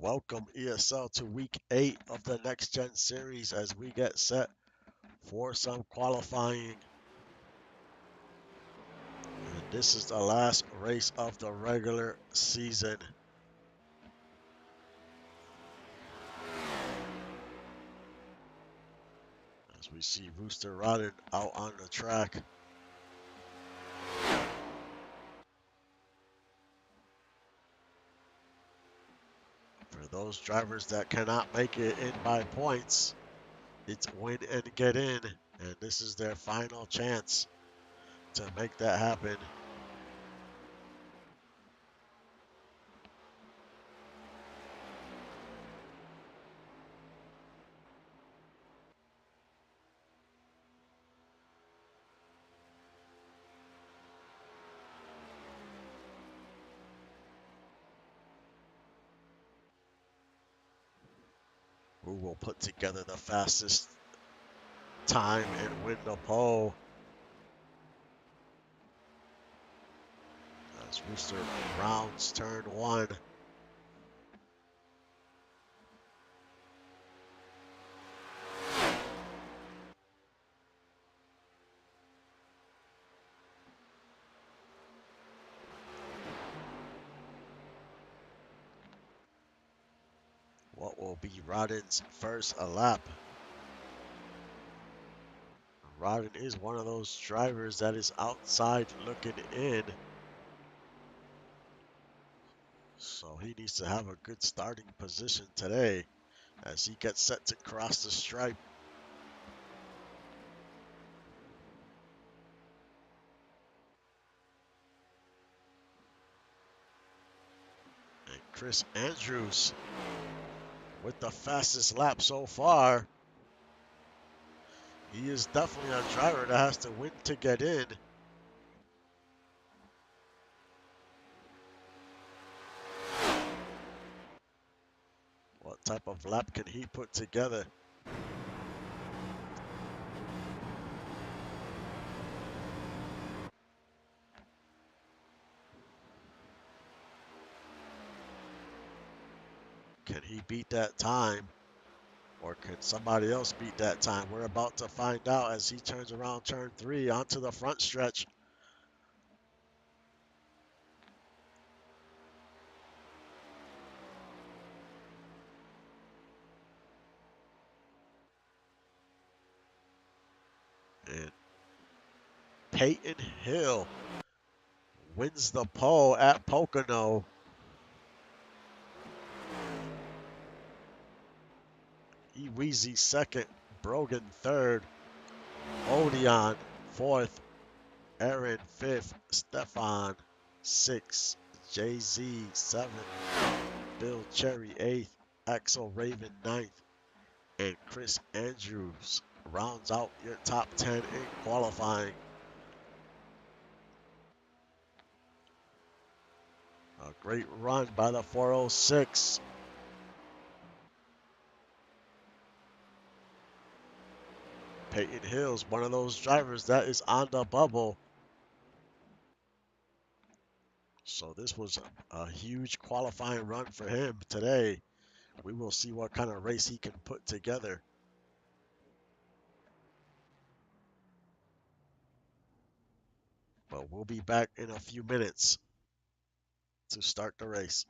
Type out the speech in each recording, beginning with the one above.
Welcome ESL to week 8 of the Next Gen series as we get set for some qualifying. And this is the last race of the regular season. As we see Rooster Rodden out on the track. For those drivers that cannot make it in by points, it's win and get in, and this is their final chance to make that happen. Who will put together the fastest time and win the pole? As Rooster rounds turn 1. What will be Rodden's first lap? Rodden is one of those drivers that is outside looking in. So he needs to have a good starting position today as he gets set to cross the stripe. And Chris Andrews with the fastest lap so far. He is definitely a driver that has to win to get in. What type of lap can he put together? Can he beat that time? Or can somebody else beat that time? We're about to find out as he turns around turn 3 onto the front stretch. And Peyton Hill wins the pole at Pocono. Eweezy second, Brogan third, Odeon fourth, Aaron fifth, Stefan sixth, Jay-Z seventh, Bill Cherry eighth, Axel Raven ninth, and Chris Andrews rounds out your top 10 in qualifying. A great run by the 406. Peyton Hill's one of those drivers that is on the bubble. So this was a huge qualifying run for him today. We will see what kind of race he can put together. But we'll be back in a few minutes to start the race.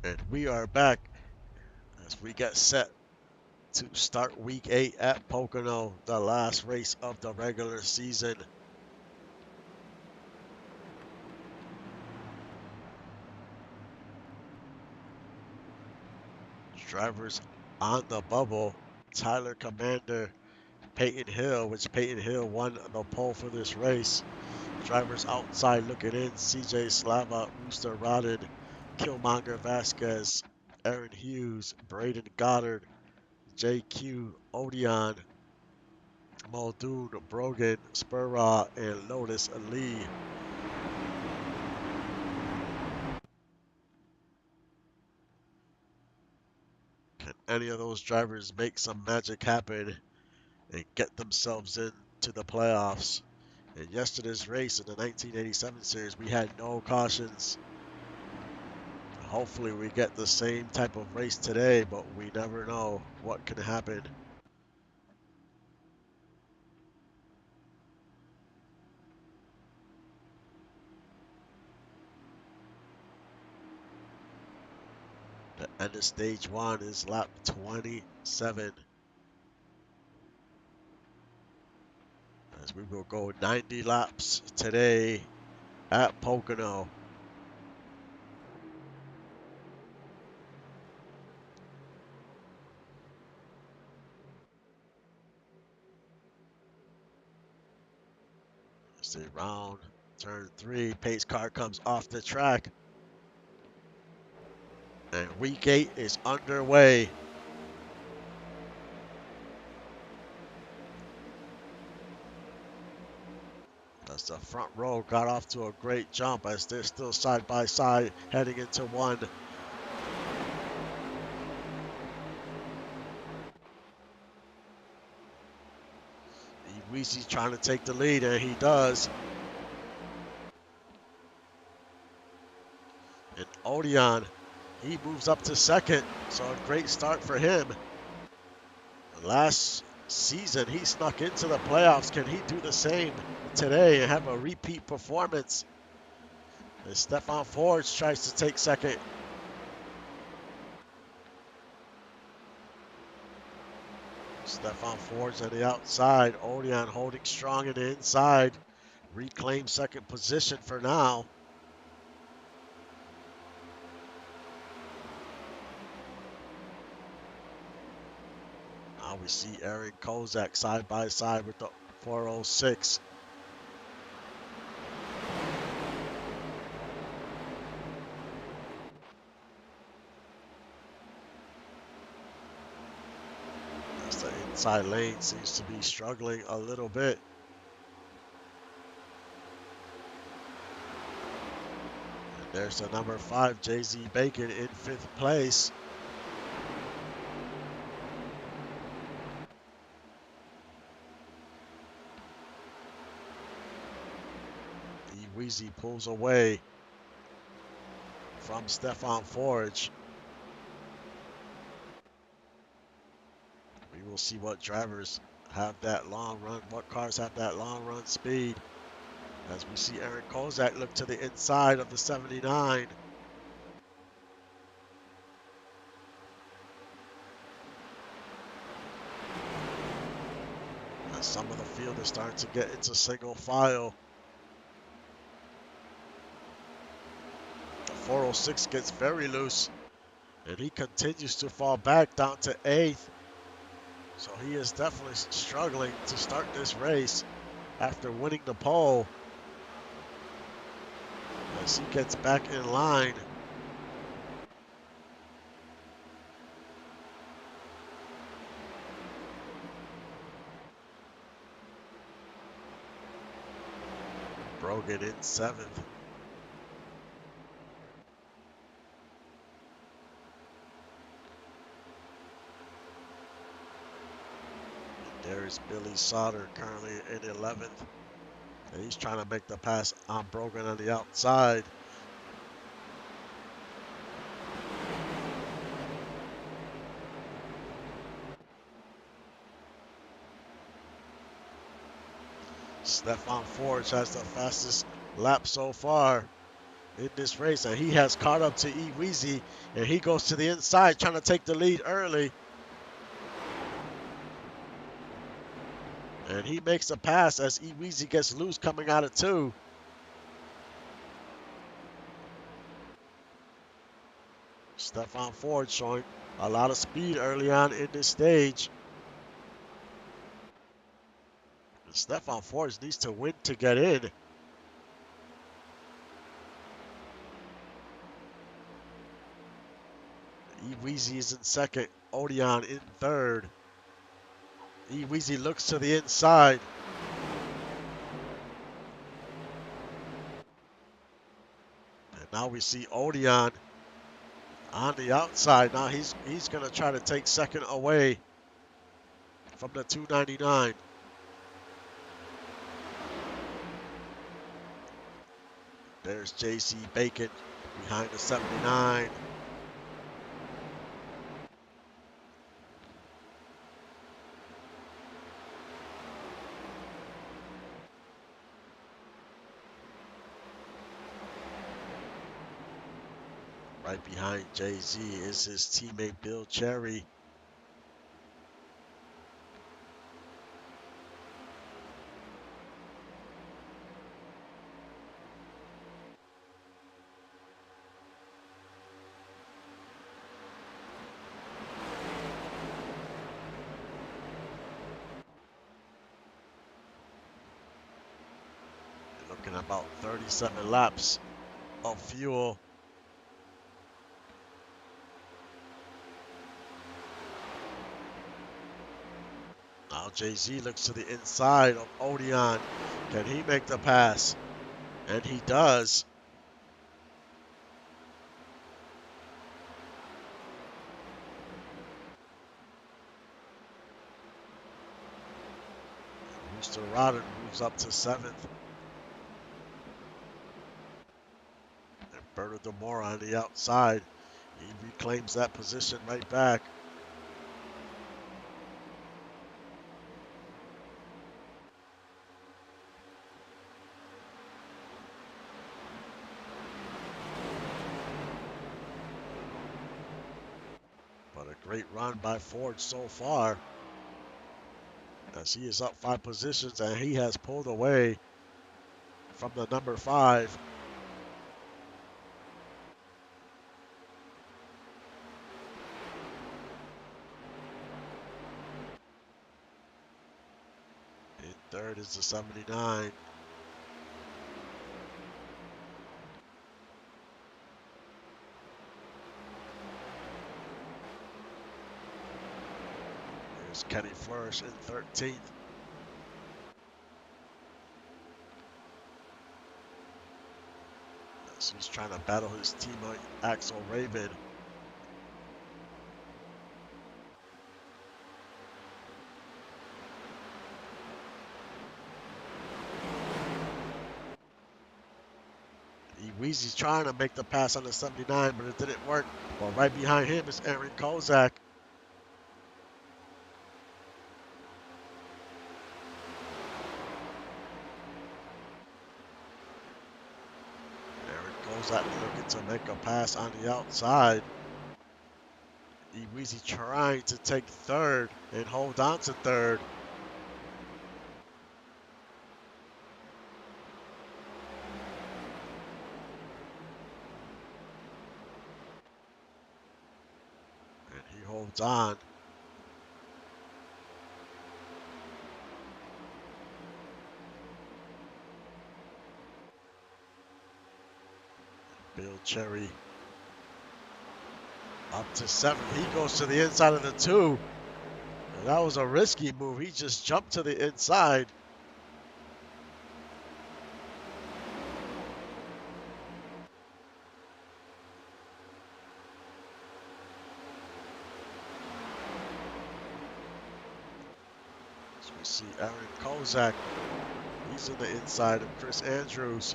And we are back as we get set to start week 8 at Pocono, the last race of the regular season. Drivers on the bubble, Tyler Commander, Peyton Hill, which Peyton Hill won the pole for this race. Drivers outside looking in, CJ Slava, Rooster Rodden, Killmonger Vasquez, Aaron Hughes, Braden Goddard, JQ Odeon, Muldoon, Brogan, Spurraw, and Lotus Lee. Can any of those drivers make some magic happen and get themselves into the playoffs? In yesterday's race in the 1987 series, we had no cautions. Hopefully we get the same type of race today, but we never know what can happen. The end of stage 1 is lap 27. As we will go 90 laps today at Pocono. Stay round, turn 3, pace car comes off the track. And week 8 is underway. As the front row got off to a great jump as they're still side by side heading into one. Weezy's trying to take the lead, and he does. And Odeon, he moves up to second, so a great start for him. Last season, he snuck into the playoffs. Can he do the same today and have a repeat performance? And Stefan Forge tries to take second. Stefan Forge on the outside. Odeon holding strong in the inside. Reclaim second position for now. Now we see Aaron Kozak side by side with the 406. As the inside lane seems to be struggling a little bit. And there's the number 5, JZ Bacon in 5th place. Weezy pulls away from Stefan Forge. We will see what drivers have that long run, what cars have that long run speed. As we see Aaron Kozak look to the inside of the 79. As some of the field is starting to get into single file. 406 gets very loose, and he continues to fall back down to 8th. So he is definitely struggling to start this race after winning the pole. As he gets back in line. Brogan in 7th. There's Billy Sauter currently in 11th. And he's trying to make the pass on Brogan on the outside. Stefan Forge has the fastest lap so far. in this race, and he has caught up to Eweezy, and he goes to the inside trying to take the lead early. And he makes a pass as Eweezy gets loose coming out of 2. Stefan Ford showing a lot of speed early on in this stage. And Stefan Ford needs to win to get in. Eweezy is in second, Odeon in third. Eweezy looks to the inside. And now we see Odeon on the outside. Now he's going to try to take second away from the 299. There's JC Bacon behind the 79. Right behind Jay-Z is his teammate Bill Cherry. Looking at about 37 laps of fuel. Now Jay-Z looks to the inside of Odeon. Can he make the pass? And he does. Mr. Rodden moves up to 7th. And Berto Demora on the outside. He reclaims that position right back. But a great run by Ford so far, as he is up 5 positions and he has pulled away from the number 5. In third is the 79. There's Kenny Flourish in 13th. As he's trying to battle his teammate Axel Raven. Weezy's trying to make the pass on the 79, but it didn't work. But right behind him is Aaron Kozak. Aaron Kozak looking to make a pass on the outside. Weezy trying to take third and hold on to third. He holds on. Bill Cherry up to 7. He goes to the inside of the 2. And that was a risky move. He just jumped to the inside. We see Aaron Kozak. He's in the inside of Chris Andrews.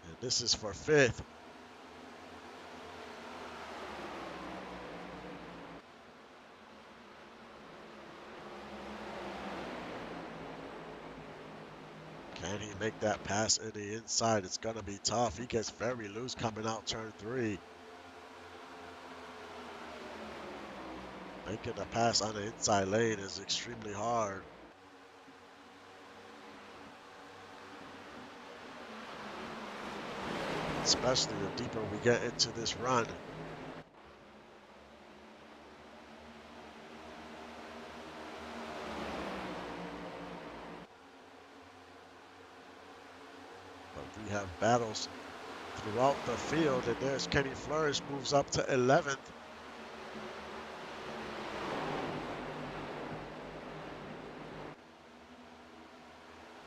And this is for 5th. Can he make that pass in the inside? It's going to be tough. He gets very loose coming out turn 3. Making a pass on the inside lane is extremely hard. Especially the deeper we get into this run. But we have battles throughout the field, and there's Kenny Flourish, moves up to 11th.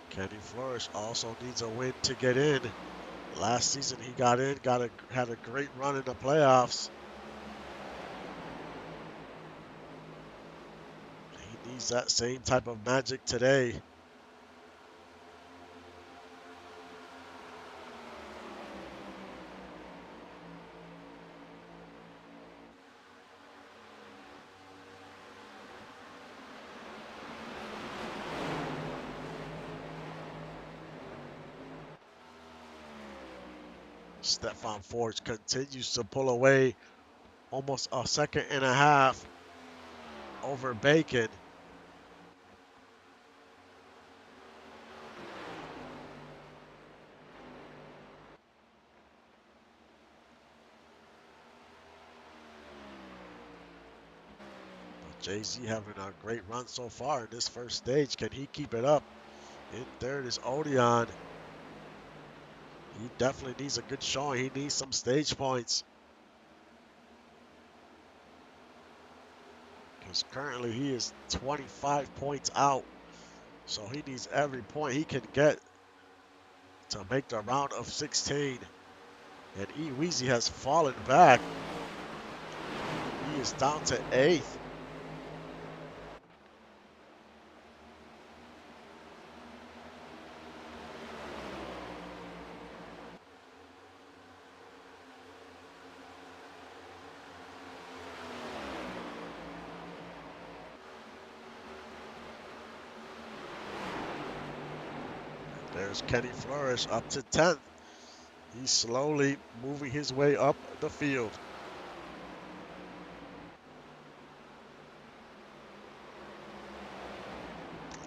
Kenny Flourish also needs a win to get in. Last season he got in, had a great run in the playoffs. He needs that same type of magic today. Stefan Forge continues to pull away almost a second and a half over Bacon. Jay-Z having a great run so far in this first stage. Can he keep it up? In third is Odeon. He definitely needs a good showing. He needs some stage points. Because currently he is 25 points out. So he needs every point he can get to make the round of 16. And E Weezy has fallen back. He is down to 8th. There's Kenny Flourish up to 10th. He's slowly moving his way up the field.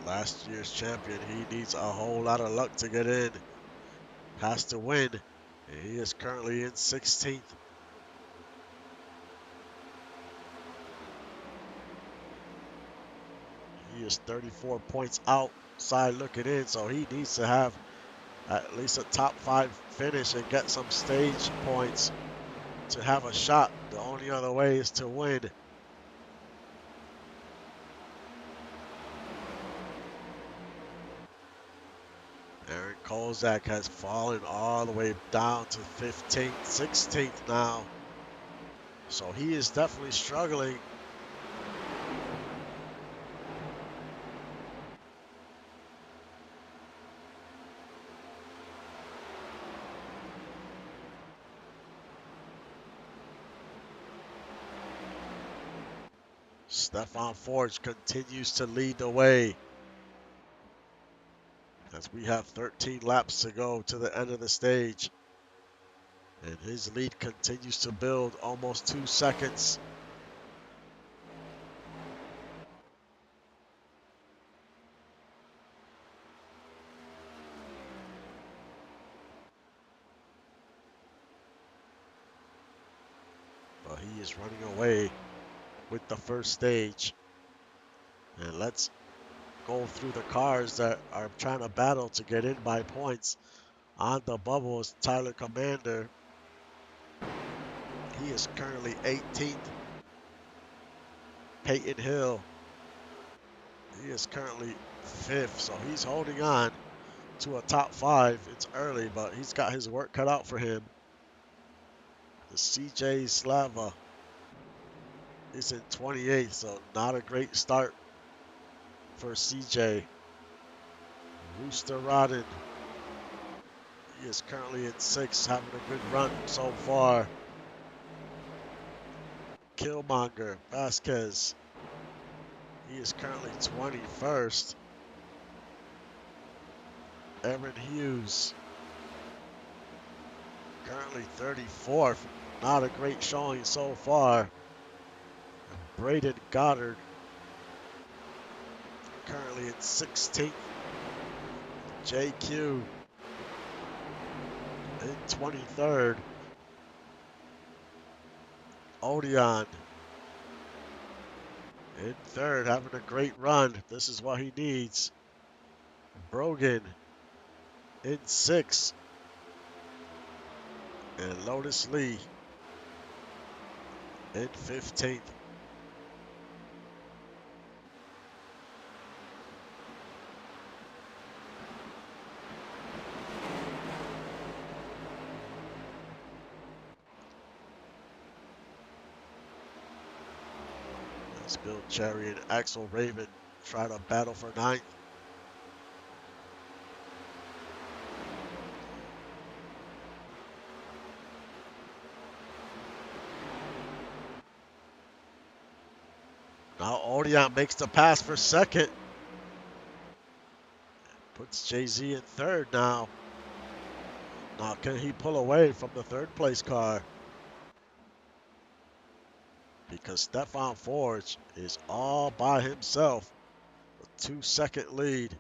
Last year's champion, he needs a whole lot of luck to get in. Has to win. And he is currently in 16th. He is 34 points outside looking in, so he needs to have at least a top 5 finish and get some stage points to have a shot. The only other way is to win. Aaron Kozak has fallen all the way down to 15th, 16th now. So he is definitely struggling. Stefan Forge continues to lead the way as we have 13 laps to go to the end of the stage. And his lead continues to build, almost 2 seconds. But he is running away with the first stage. And let's go through the cars that are trying to battle to get in by points. On the bubble is Tyler Commander. He is currently 18th. Peyton Hill, he is currently 5th, so he's holding on to a top 5. It's early, but he's got his work cut out for him. The CJ Slava is in 28th, so not a great start for CJ. Rooster Rodden, he is currently in 6th, having a good run so far. Killmonger Vasquez, he is currently 21st. Aaron Hughes, currently 34th. Not a great showing so far. Braden Goddard, currently in 16th. JQ in 23rd. Odeon in 3rd, having a great run. This is what he needs. Brogan in 6th. And Lotus Lee in 15th. As Bill Cherry and Axel Raven try to battle for 9th. Now Odeon makes the pass for 2nd. Puts Jay-Z in 3rd now. Now can he pull away from the 3rd place car? Because Stefan Forge is all by himself. A 2-second lead.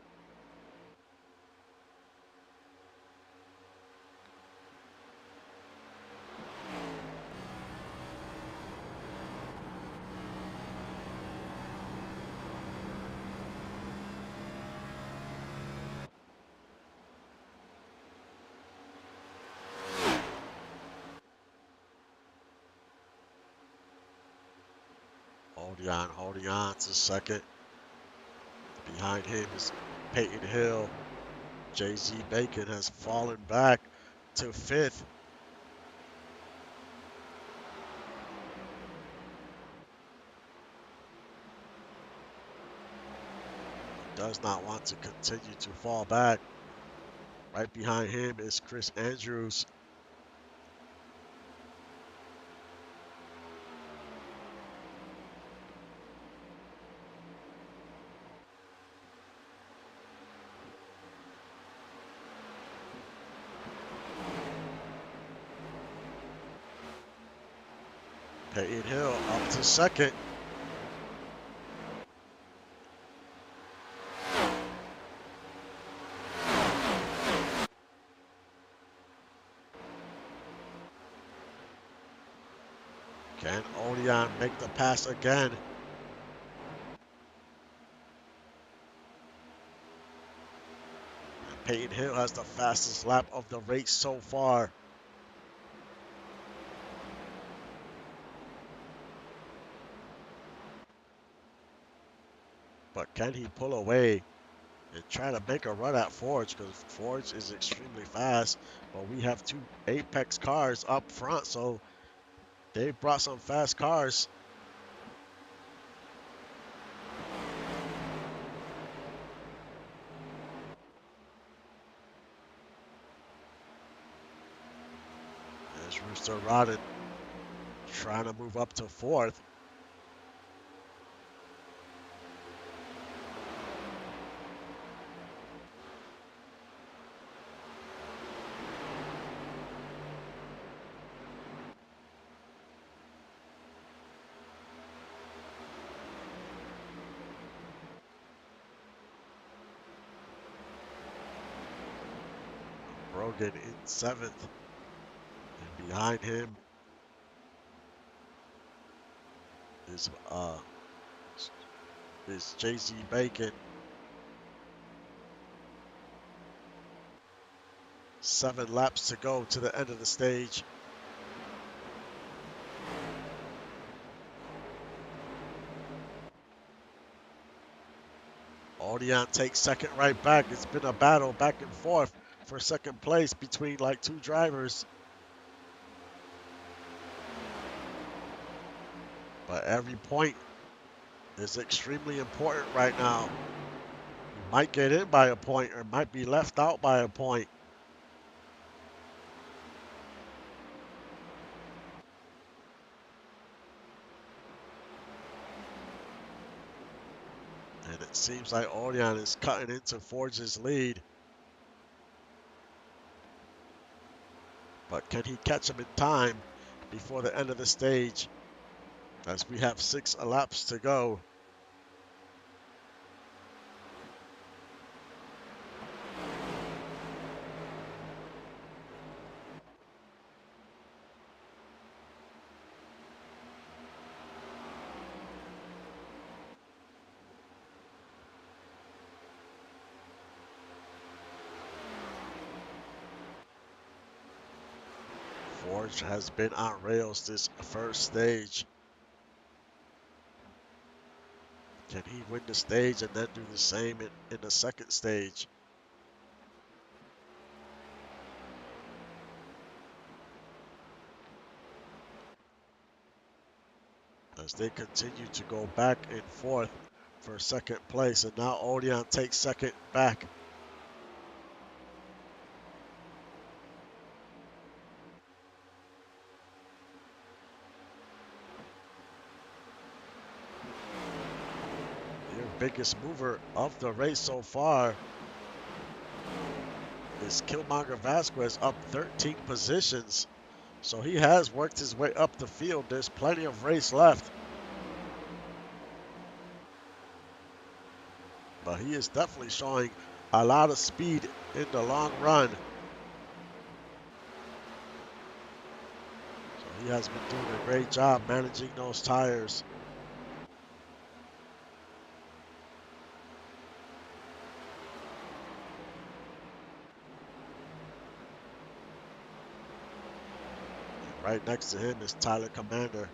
Odeon holding on to 2nd. Behind him is Peyton Hill. Jay-Z Bacon has fallen back to 5th. Does not want to continue to fall back. Right behind him is Chris Andrews. Peyton Hill up to 2nd. Can Odeon make the pass again? Peyton Hill has the fastest lap of the race so far. But can he pull away and try to make a run at Forge? Because Forge is extremely fast. But we have 2 Apex cars up front, so they brought some fast cars. There's Rooster Rodden trying to move up to 4th. Brogan in 7th. And behind him is Jay-Z Bacon. 7 laps to go to the end of the stage. Odeon takes 2nd right back. It's been a battle back and forth for 2nd place between like 2 drivers. But every point is extremely important right now. You might get in by a point or might be left out by a point. And it seems like Odeon is cutting into Forge's lead. Can he catch him in time before the end of the stage, as we have 6 laps to go? Forge has been on rails this first stage. Can he win the stage and then do the same in the second stage? As they continue to go back and forth for second place, and now Odeon takes second back. Your biggest mover of the race so far is Killmonger Vasquez, up 13 positions. So he has worked his way up the field. There's plenty of race left. But he is definitely showing a lot of speed in the long run. So he has been doing a great job managing those tires. Right next to him is Tyler Commander.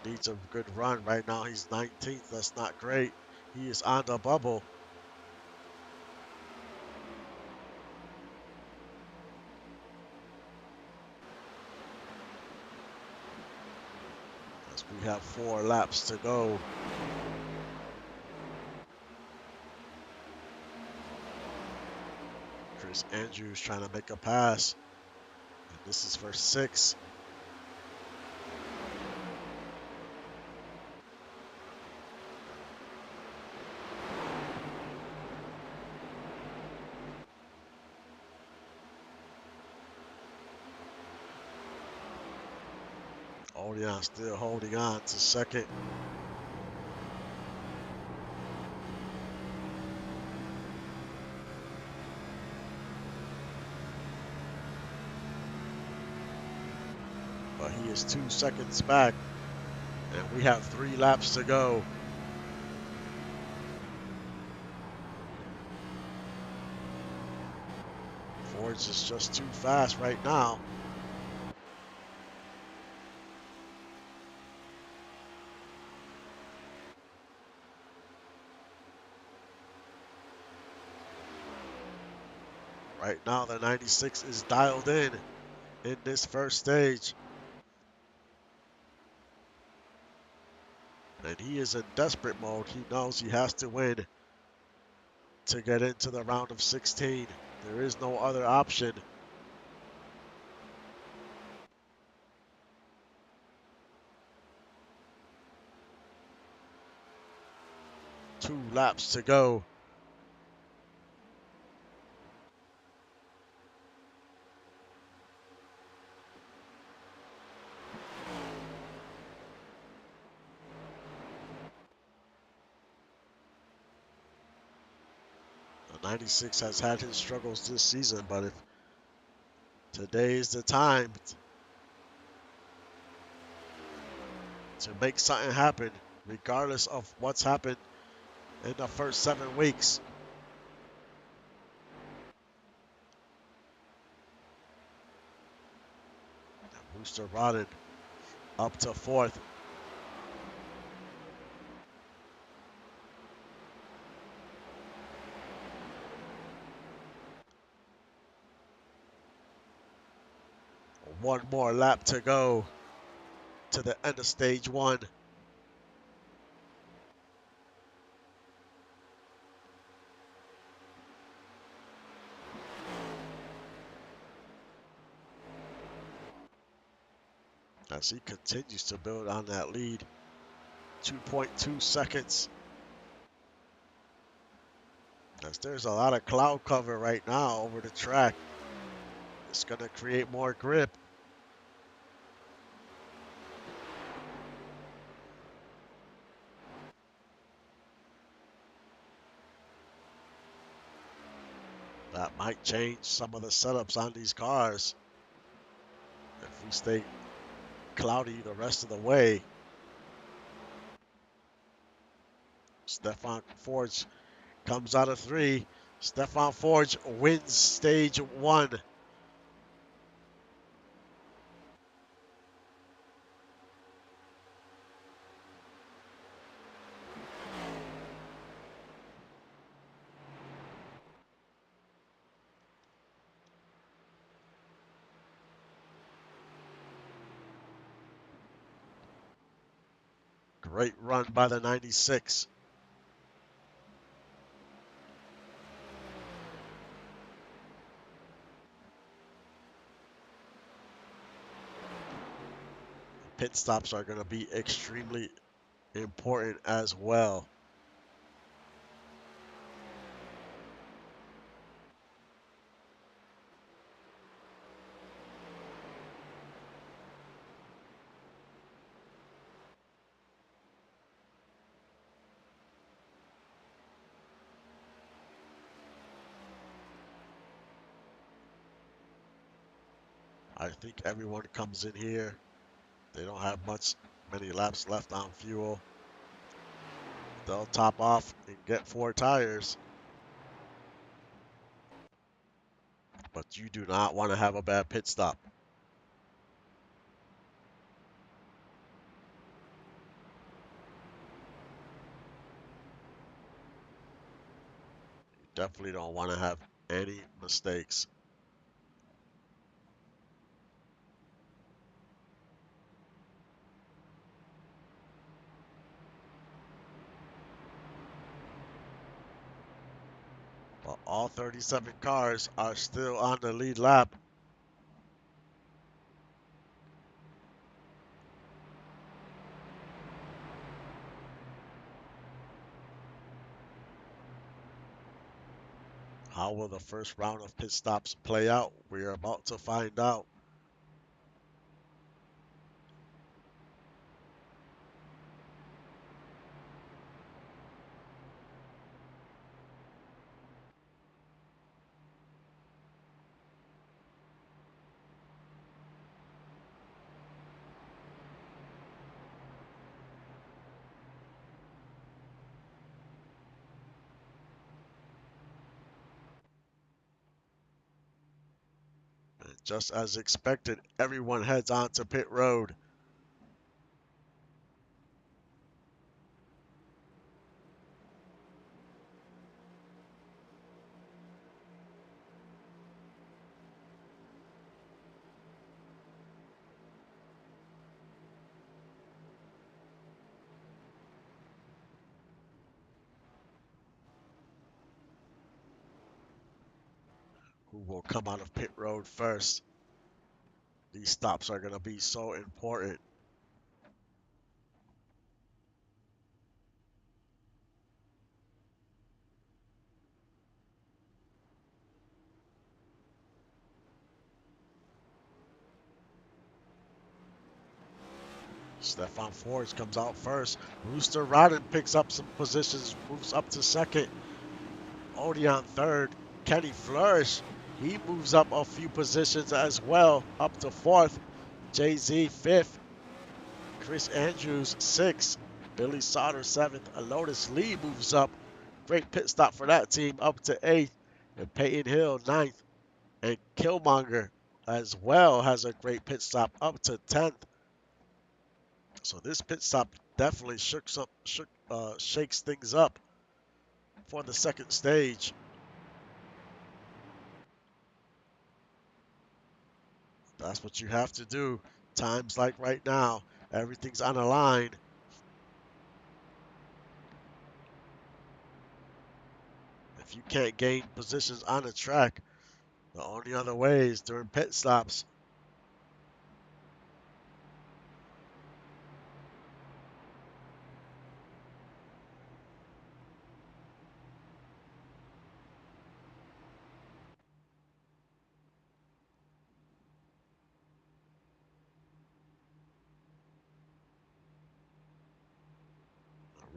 Needs a good run. Right now he's 19th. That's not great. He is on the bubble. As we have 4 laps to go. Chris Andrews trying to make a pass. And this is for 6. Odeon still holding on to second. But he is 2 seconds back, and we have 3 laps to go. Forge is just too fast right now. Right now, the 96 is dialed in this first stage. And he is in desperate mode. He knows he has to win to get into the round of 16. There is no other option. Two laps to go. The 96 has had his struggles this season, but if today is the time to make something happen, regardless of what's happened in the first 7 weeks. Booster Rodden up to 4th. One more lap to go to the end of stage 1. As he continues to build on that lead. 2.2 seconds. As there's a lot of cloud cover right now over the track. It's going to create more grip. That might change some of the setups on these cars. If we stay cloudy the rest of the way. Stefan Forge comes out of 3. Stefan Forge wins stage 1. Great run by the 96. Pit stops are going to be extremely important as well. I think everyone comes in here. They don't have many laps left on fuel. They'll top off and get 4 tires. But you do not want to have a bad pit stop. You definitely don't want to have any mistakes. But all 37 cars are still on the lead lap. How will the first round of pit stops play out? We're about to find out. And just as expected, everyone heads on to pit road. Who will come out of pit road first? These stops are going to be so important. Stefan Forge comes out first. Rooster Rodden picks up some positions, moves up to second. Odeon third. Kenny Flourish, he moves up a few positions as well, up to fourth. Jay-Z fifth. Chris Andrews sixth. Billy Sauter seventh. Alotis Lee moves up. Great pit stop for that team, up to eighth. And Peyton Hill ninth. And Killmonger as well has a great pit stop, up to 10th. So this pit stop definitely shakes things up for the second stage. That's what you have to do. Times like right now, everything's on the line. If you can't gain positions on the track, the only other way is during pit stops.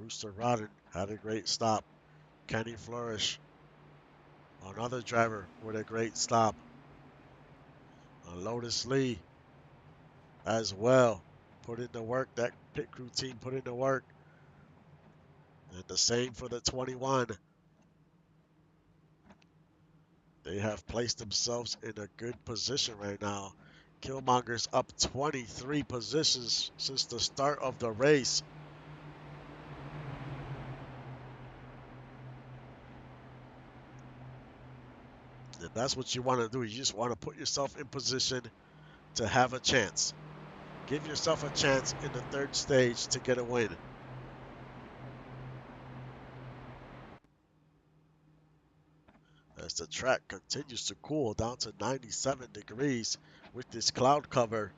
Rooster Rodden had a great stop. Kenny Flourish, another driver with a great stop. Lotus Lee as well. Put in the work. That pit crew team put in the work. And the same for the 21. They have placed themselves in a good position right now. Killmonger's up 23 positions since the start of the race. And that's what you want to do. You just want to put yourself in position to have a chance. Give yourself a chance in the third stage to get a win. As the track continues to cool down to 97 degrees with this cloud cover.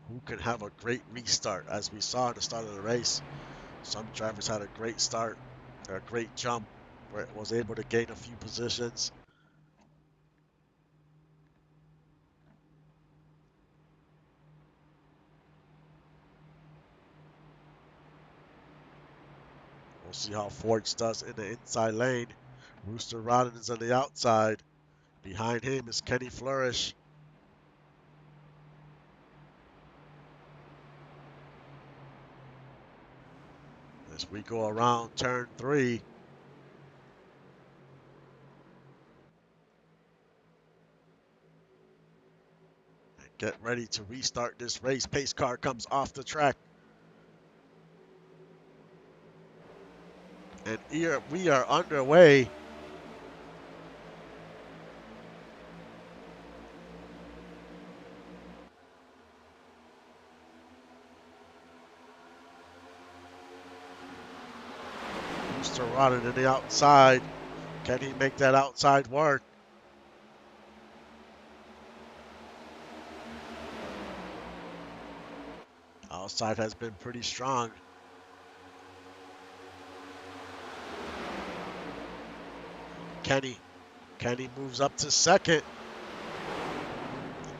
Who can have a great restart? As we saw at the start of the race, some drivers had a great start, or a great jump, where it was able to gain a few positions. We'll see how Forge does in the inside lane. Rooster Rodden is on the outside. Behind him is Kenny Flourish. As we go around turn 3. And get ready to restart this race. Pace car comes off the track. And here we are underway. Rooster Rodden in the outside. Can he make that outside work? Outside has been pretty strong. Kenny moves up to second.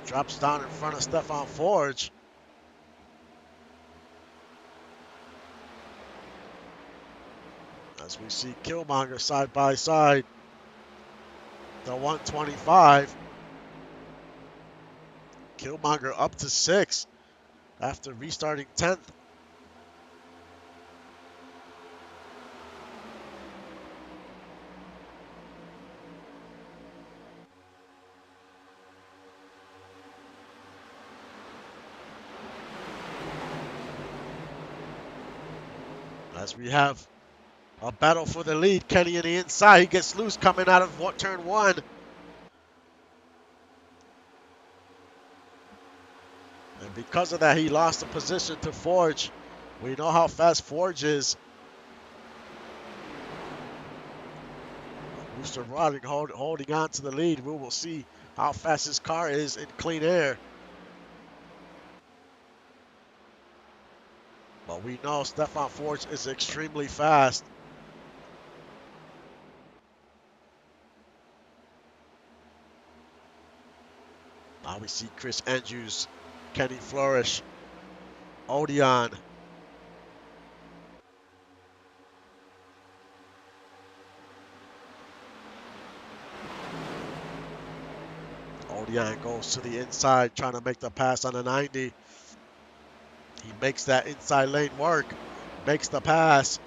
Drops down in front of Stefan Forge. As we see Killmonger side by side. The 125. Killmonger up to 6th after restarting 10th. As we have a battle for the lead. Kenny in the inside. He gets loose coming out of turn 1. And because of that, he lost the position to Forge. We know how fast Forge is. Rooster Rodden holding on to the lead. We will see how fast his car is in clean air. But we know Stefan Forge is extremely fast. Now we see Chris Andrews, Kenny Flourish, Odeon. Odeon goes to the inside, trying to make the pass on the 90. He makes that inside lane work, makes the pass.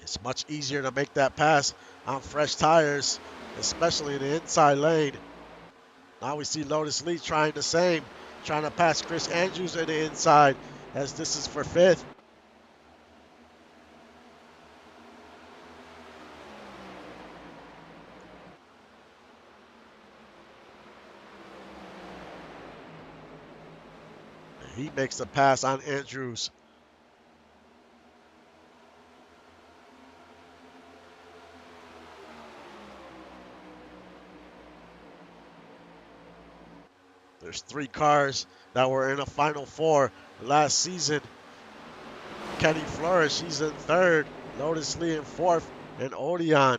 It's much easier to make that pass on fresh tires, especially in the inside lane. Now we see Lotus Lee trying the same, trying to pass Chris Andrews in the inside, as this is for 5th. He makes the pass on Andrews. There's 3 cars that were in a Final Four last season Kenny Flourish, he's in third. Lotus Lee in fourth, and Odeon.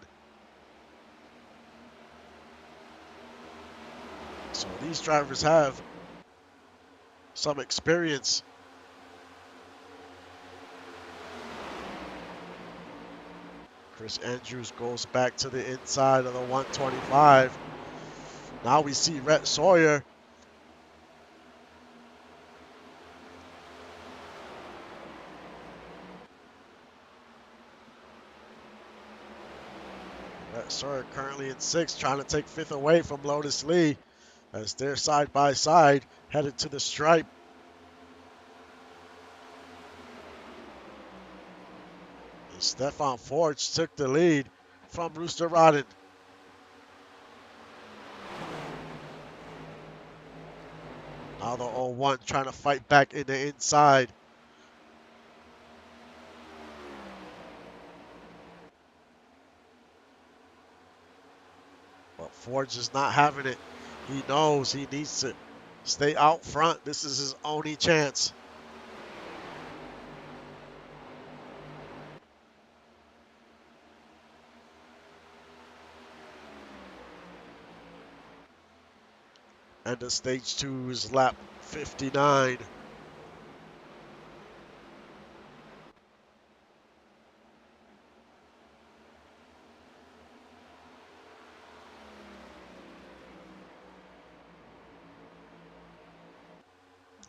So these drivers have some experience. Chris Andrews goes back to the inside of the 125. Now we see Rhett Sawyer. Rhett Sawyer currently in sixth, trying to take fifth away from Lotus Lee as they're side by side, headed to the stripe. And Stefan Forge took the lead from Rooster Rodden. Now the 01 trying to fight back in the inside. But Forge is not having it. He knows he needs to stay out front. This is his only chance. And the stage 2 is lap 59.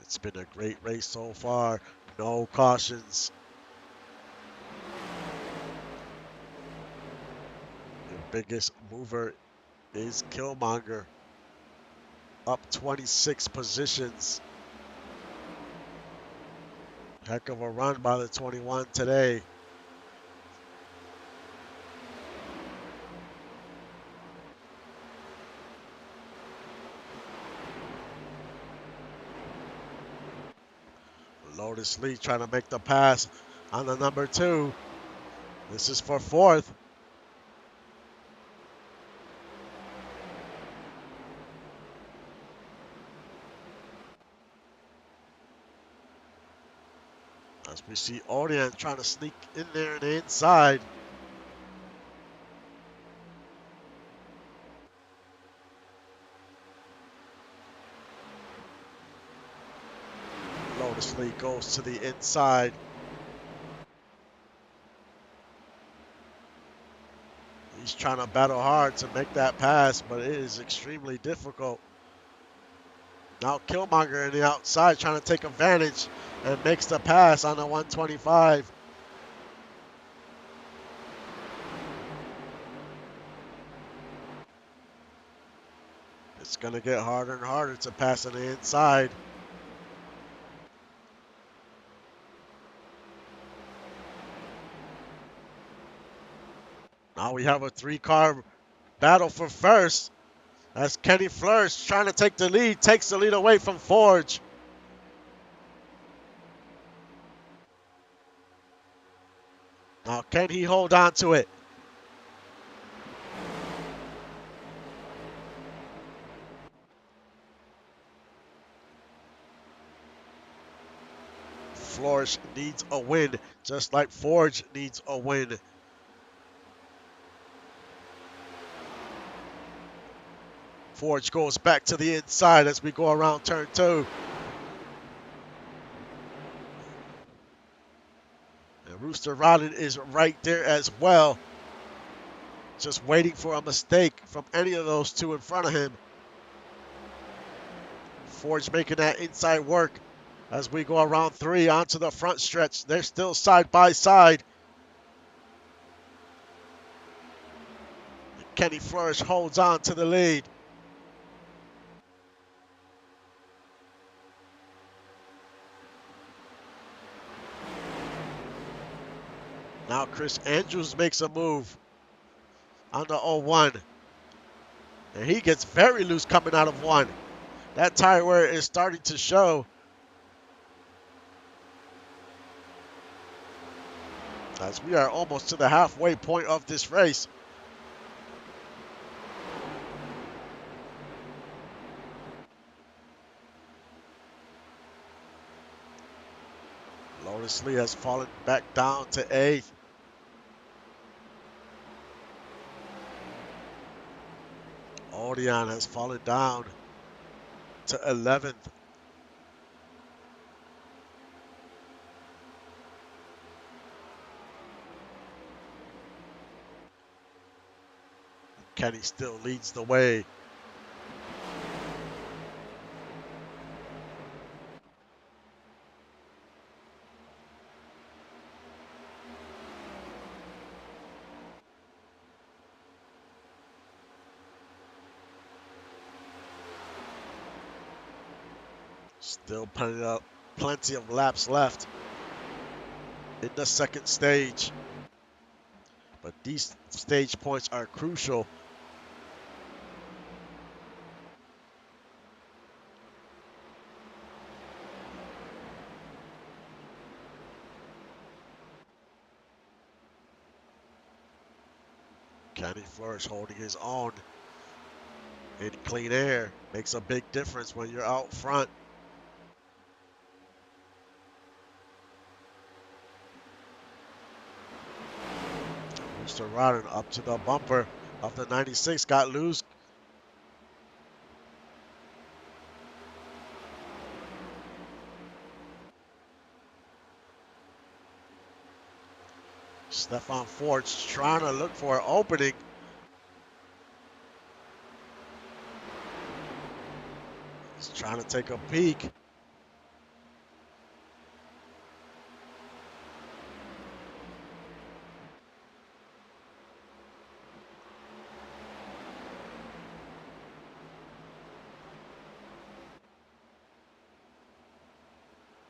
It's been a great race so far. No cautions. The biggest mover is Killmonger. Up 26 positions. Heck of a run by the 21 today. Lotus Lee trying to make the pass on the number 2. This is for fourth. As we see Orion trying to sneak in there on the inside. Lotus Lee goes to the inside. He's trying to battle hard to make that pass, but it is extremely difficult. Now Killmonger on the outside trying to take advantage and makes the pass on the 125. It's going to get harder and harder to pass on the inside. Now we have a 3-car battle for first. As Kenny Flourish trying to take the lead, takes the lead away from Forge. Now can he hold on to it? Flourish needs a win, just like Forge needs a win. Forge goes back to the inside as we go around turn 2. And Rooster Rodden is right there as well. Just waiting for a mistake from any of those two in front of him. Forge making that inside work as we go around 3 onto the front stretch. They're still side by side. Kenny Flourish holds on to the lead. Now Chris Andrews makes a move on the 01. And he gets very loose coming out of 1. That tire wear is starting to show. As we are almost to the halfway point of this race. Lotus Lee has fallen back down to 8th. Odion has fallen down to 11th. Kenny still leads the way. Still plenty of laps left in the second stage. But these stage points are crucial. Kenny Flourish holding his own in clean air. Makes a big difference when you're out front. Mr. Rodden up to the bumper of the 96. Got loose. Stefan Forge trying to look for an opening. He's trying to take a peek.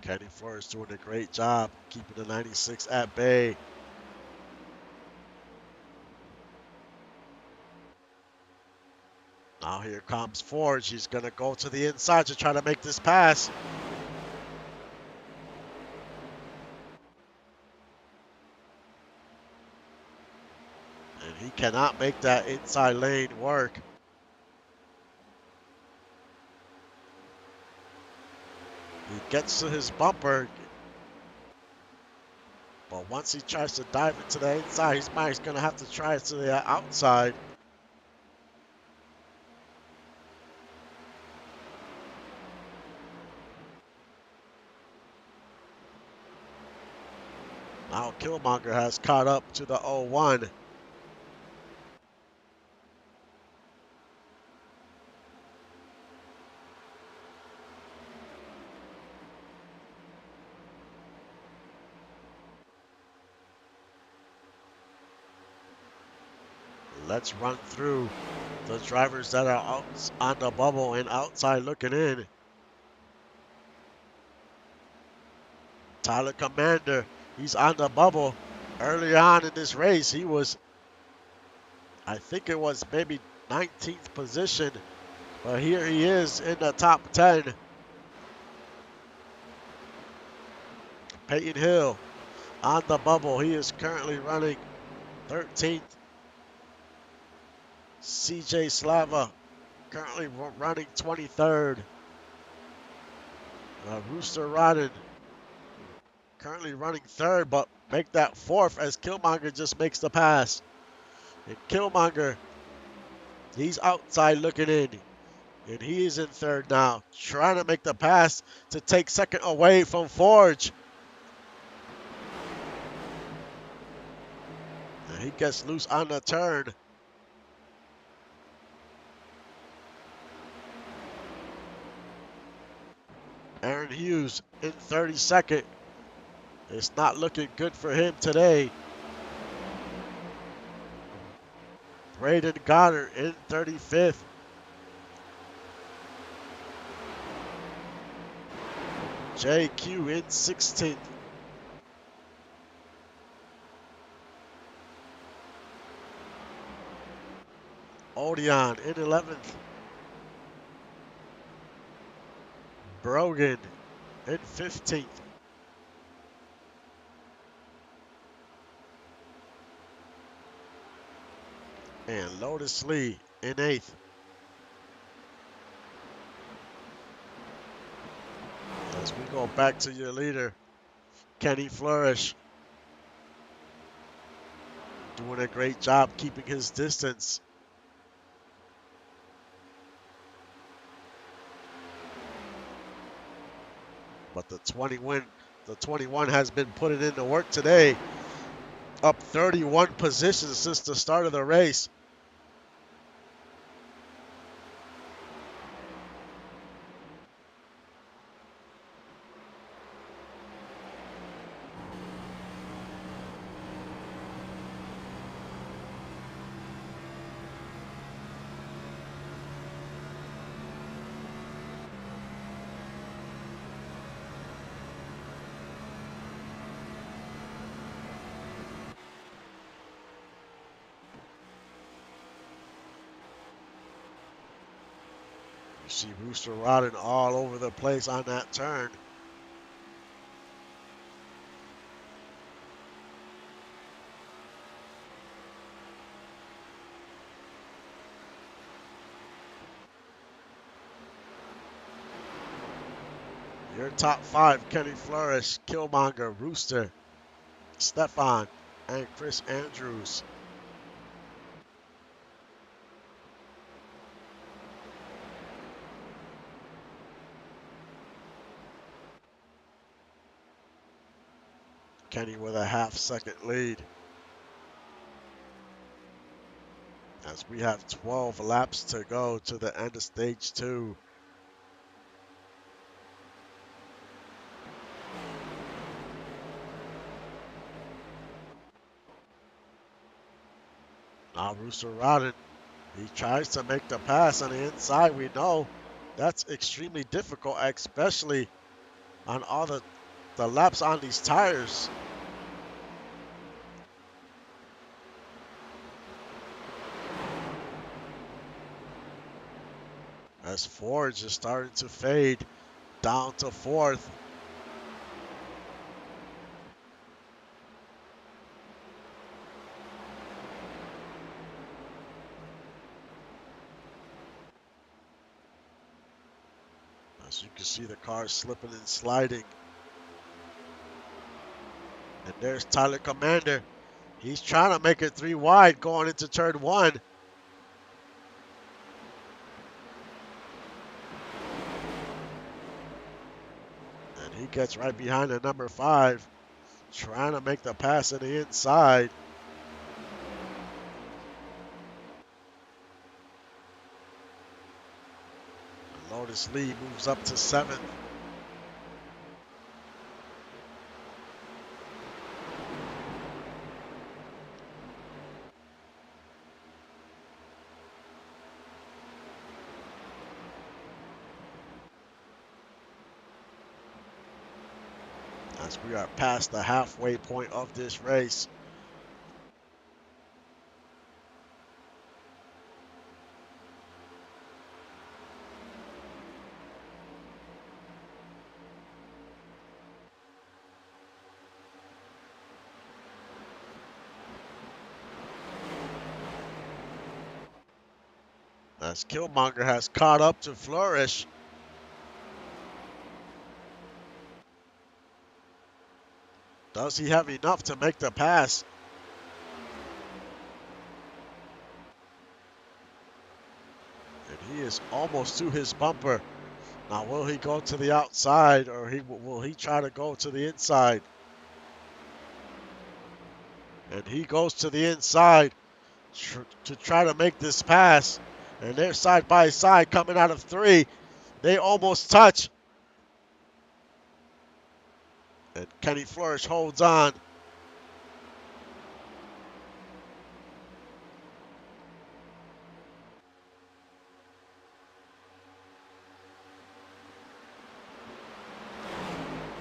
Kenny Forrest doing a great job keeping the 96 at bay. Now here comes Forge. He's going to go to the inside to try to make this pass. And he cannot make that inside lane work. He gets to his bumper. But once he tries to dive into the inside, he's going to have to try it to the outside. Now Killmonger has caught up to the 01. Let's run through the drivers that are out on the bubble and outside looking in. Tyler Commander, he's on the bubble. Early on in this race, he was, I think it was maybe 19th position, but here he is in the top 10. Peyton Hill on the bubble. He is currently running 13th. CJ Slava currently running 23rd. Rooster Rodden currently running 3rd, but make that 4th as Killmonger just makes the pass. And Killmonger, he's outside looking in. And he is in 3rd now, trying to make the pass to take 2nd away from Forge. And he gets loose on the turn. Aaron Hughes in 32nd. It's not looking good for him today. Braden Goddard in 35th. JQ in 16th. Odion in 11th. Brogan in 15th. And Lotus Lee in 8th. As we go back to your leader, Kenny Flourish doing a great job keeping his distance. But the 21 has been putting in the work today. Up 31 positions since the start of the race. You see Rooster Rodden all over the place on that turn. Your top five: Kenny Flourish, Killmonger, Rooster, Stefan, and Chris Andrews. Kenny with a half-second lead. As we have 12 laps to go to the end of stage 2. Now Rooster Rodden, he tries to make the pass on the inside. We know that's extremely difficult, especially on all the laps on these tires. As Forge is starting to fade down to 4th. As you can see, the car slipping and sliding. And there's Tyler Commander. He's trying to make it 3 wide going into turn 1. And he gets right behind the number 5, trying to make the pass on the inside. And Lotus Lee moves up to 7th. As we are past the halfway point of this race. As Killmonger has caught up to Flourish. Does he have enough to make the pass? And he is almost to his bumper. Now, will he go to the outside, or will he try to go to the inside? And he goes to the inside to try to make this pass. And they're side by side coming out of 3. They almost touch. And Kenny Flourish holds on.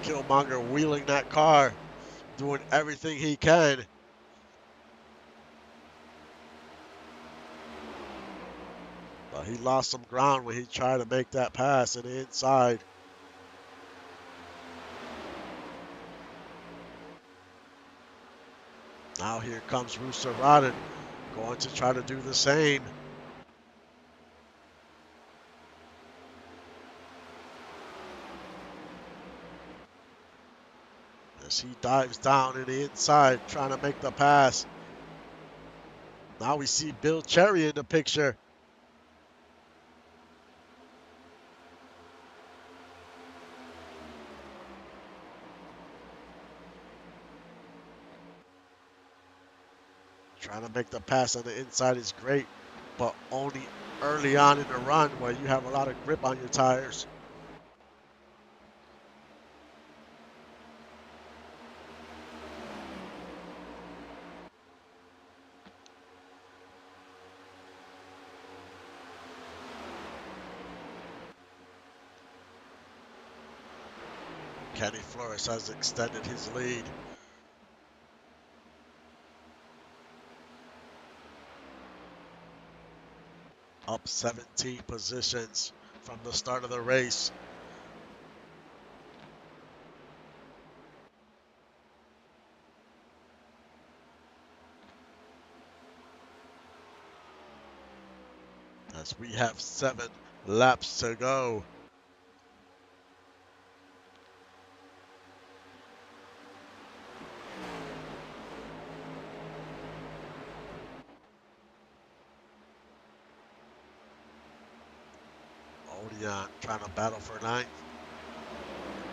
Killmonger wheeling that car, doing everything he can. But he lost some ground when he tried to make that pass in the inside. Now here comes Rooster Rodden, going to try to do the same. as he dives down in the inside, trying to make the pass. Now we see Bill Cherry in the picture. Trying to make the pass on the inside is great, but only early on in the run where you have a lot of grip on your tires. Kenny Flores has extended his lead. Up 17 positions from the start of the race. As we have 7 laps to go. Odeon trying to battle for ninth.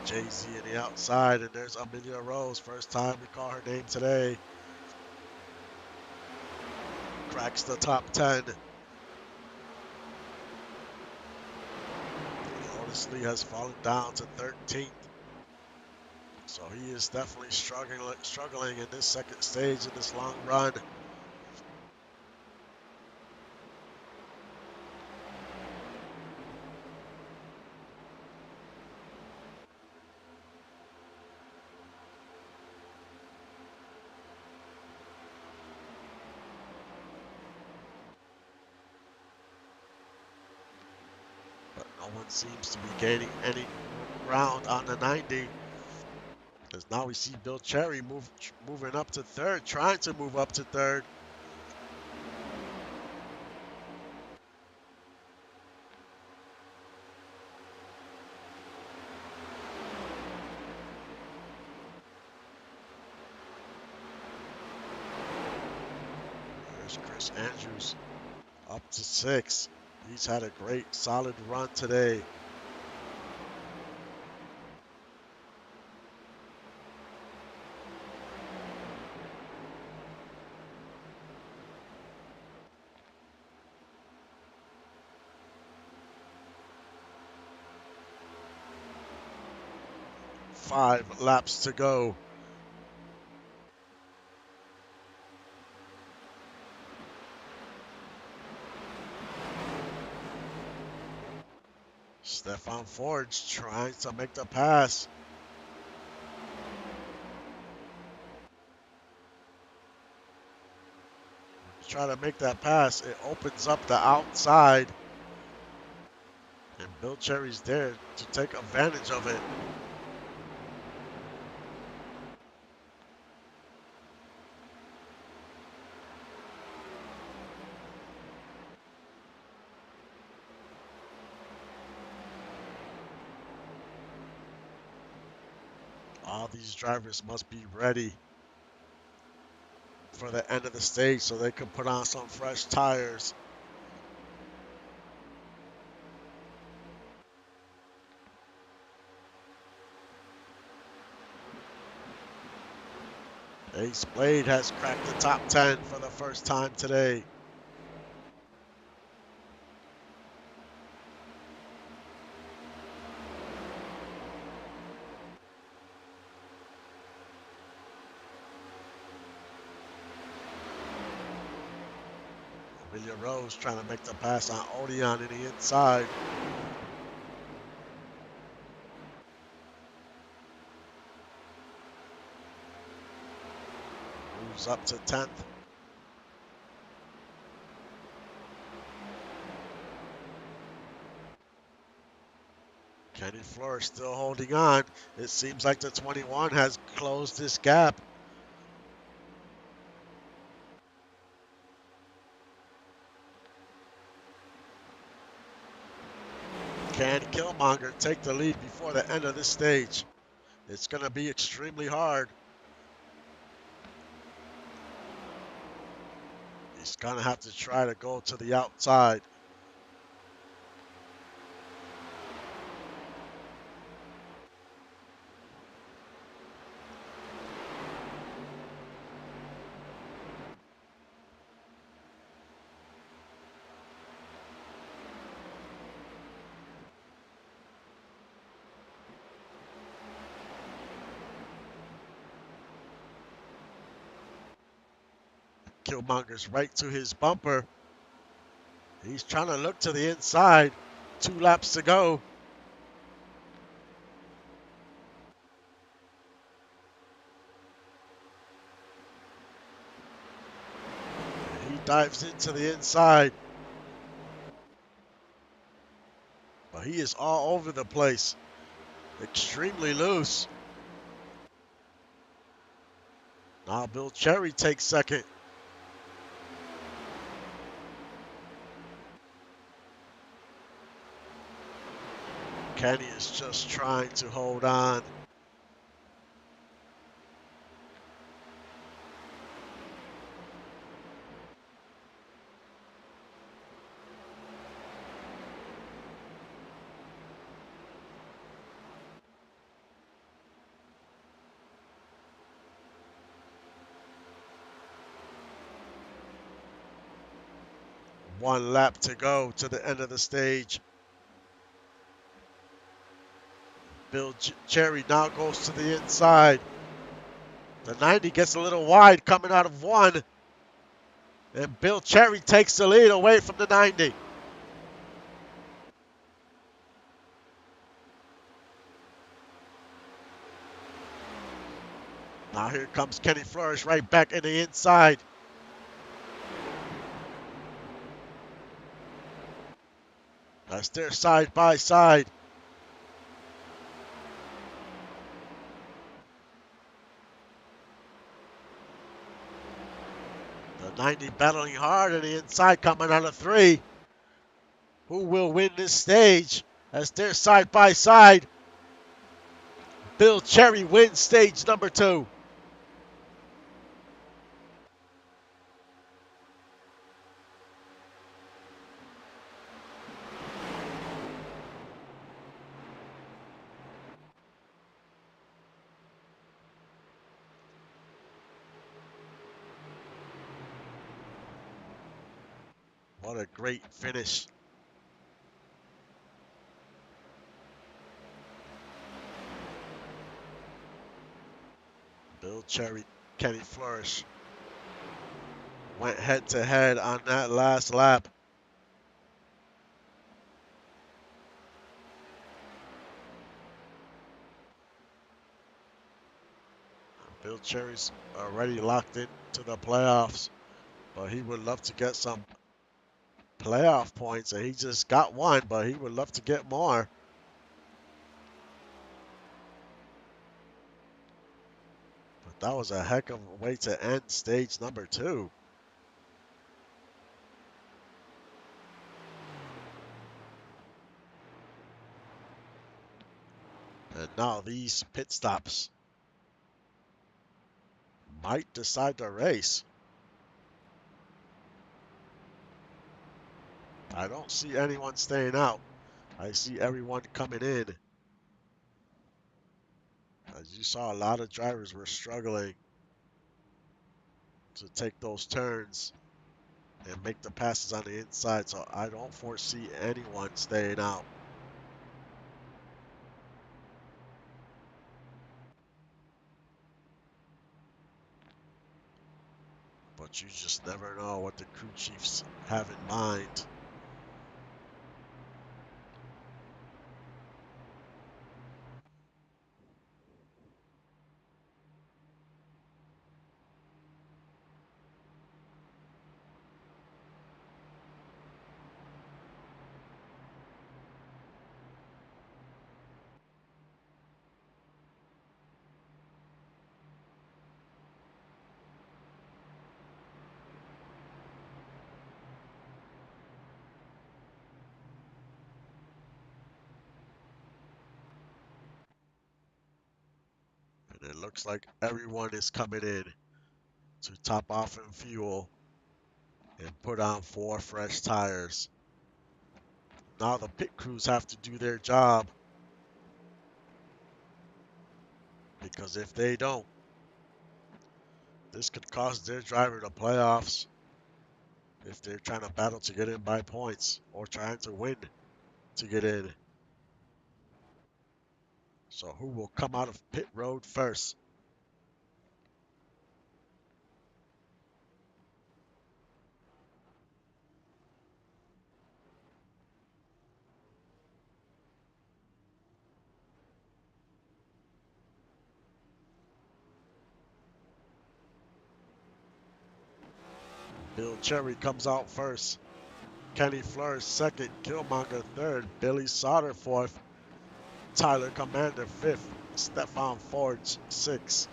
Jay-Z in the outside, and there's Amelia Rose. First time we call her name today. Cracks the top 10. Otis Lee has fallen down to 13th. So he is definitely struggling in this second stage of this long run. But no one seems to be gaining any ground on the 90. Because now we see Bill Cherry moving up to third, trying to move up to third. There's Chris Andrews up to 6th. He's had a great, solid run today. Five laps to go. Stefan Forge trying to make the pass. Try to make that pass. It opens up the outside. And Bill Cherry's there to take advantage of it. All these drivers must be ready for the end of the stage so they can put on some fresh tires. Ace Blade has cracked the top 10 for the first time today. Amelia Rose trying to make the pass on Odeon in the inside. Moves up to 10th. Kenny Flores still holding on. It seems like the 21 has closed this gap. Can Killmonger take the lead before the end of this stage? It's going to be extremely hard. He's going to have to try to go to the outside. Killmonger's right to his bumper. He's trying to look to the inside. 2 laps to go. He dives into the inside. But he is all over the place. Extremely loose. Now Bill Cherry takes second. Kenny is just trying to hold on. One lap to go to the end of the stage. Bill Cherry now goes to the inside. The 90 gets a little wide coming out of 1. And Bill Cherry takes the lead away from the 90. Now here comes Kenny Flourish right back in the inside. As they're side by side. The 90 battling hard in the inside coming out of 3. Who will win this stage? As they're side by side. Bill Cherry wins stage number 2. What a great finish. Bill Cherry, Kenny Flourish went head to head on that last lap. Bill Cherry's already locked into the playoffs, but he would love to get some playoff points, and he just got 1, but he would love to get more. But that was a heck of a way to end stage number 2. And now these pit stops might decide the race. I don't see anyone staying out. I see everyone coming in. As you saw, a lot of drivers were struggling to take those turns and make the passes on the inside, so I don't foresee anyone staying out. But you just never know what the crew chiefs have in mind. And it looks like everyone is coming in to top off in fuel and put on 4 fresh tires. Now the pit crews have to do their job, because if they don't, this could cost their driver the playoffs if they're trying to battle to get in by points or trying to win to get in. So who will come out of pit road first? Bill Cherry comes out first. Kenny Flourish second. Killmonger third. Billy Sauter fourth. Tyler Commander fifth. Stefan Forge sixth.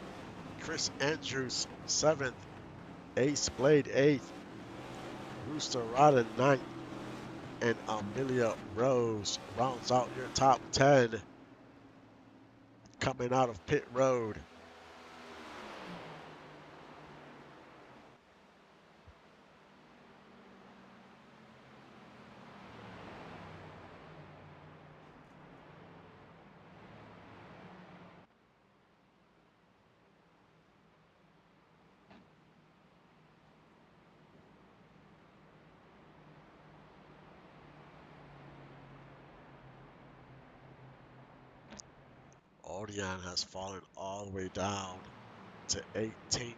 Chris Andrews seventh. Ace Blade eighth. Rooster Rodden ninth. And Amelia Rose rounds out your top 10 coming out of pit road. Odion has fallen all the way down to 18th.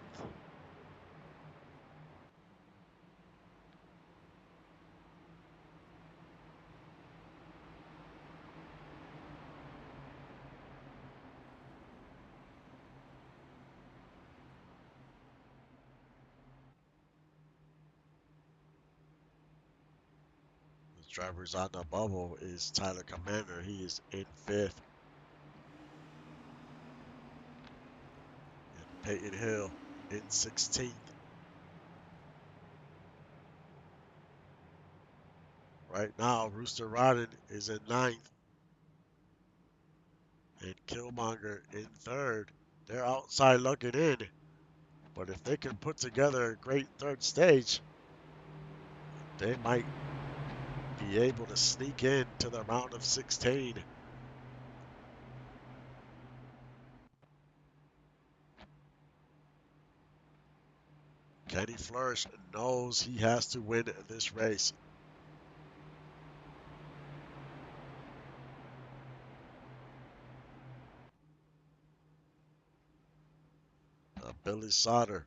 The drivers on the bubble is Tyler Commander. He is in 5th. And Peyton Hill in 16th. Right now, Rooster Rodden is in 9th. And Killmonger in 3rd. They're outside looking in. But if they can put together a great 3rd stage, they might be able to sneak in to the round of 16. Kenny Flourish knows he has to win this race. Billy Sauter.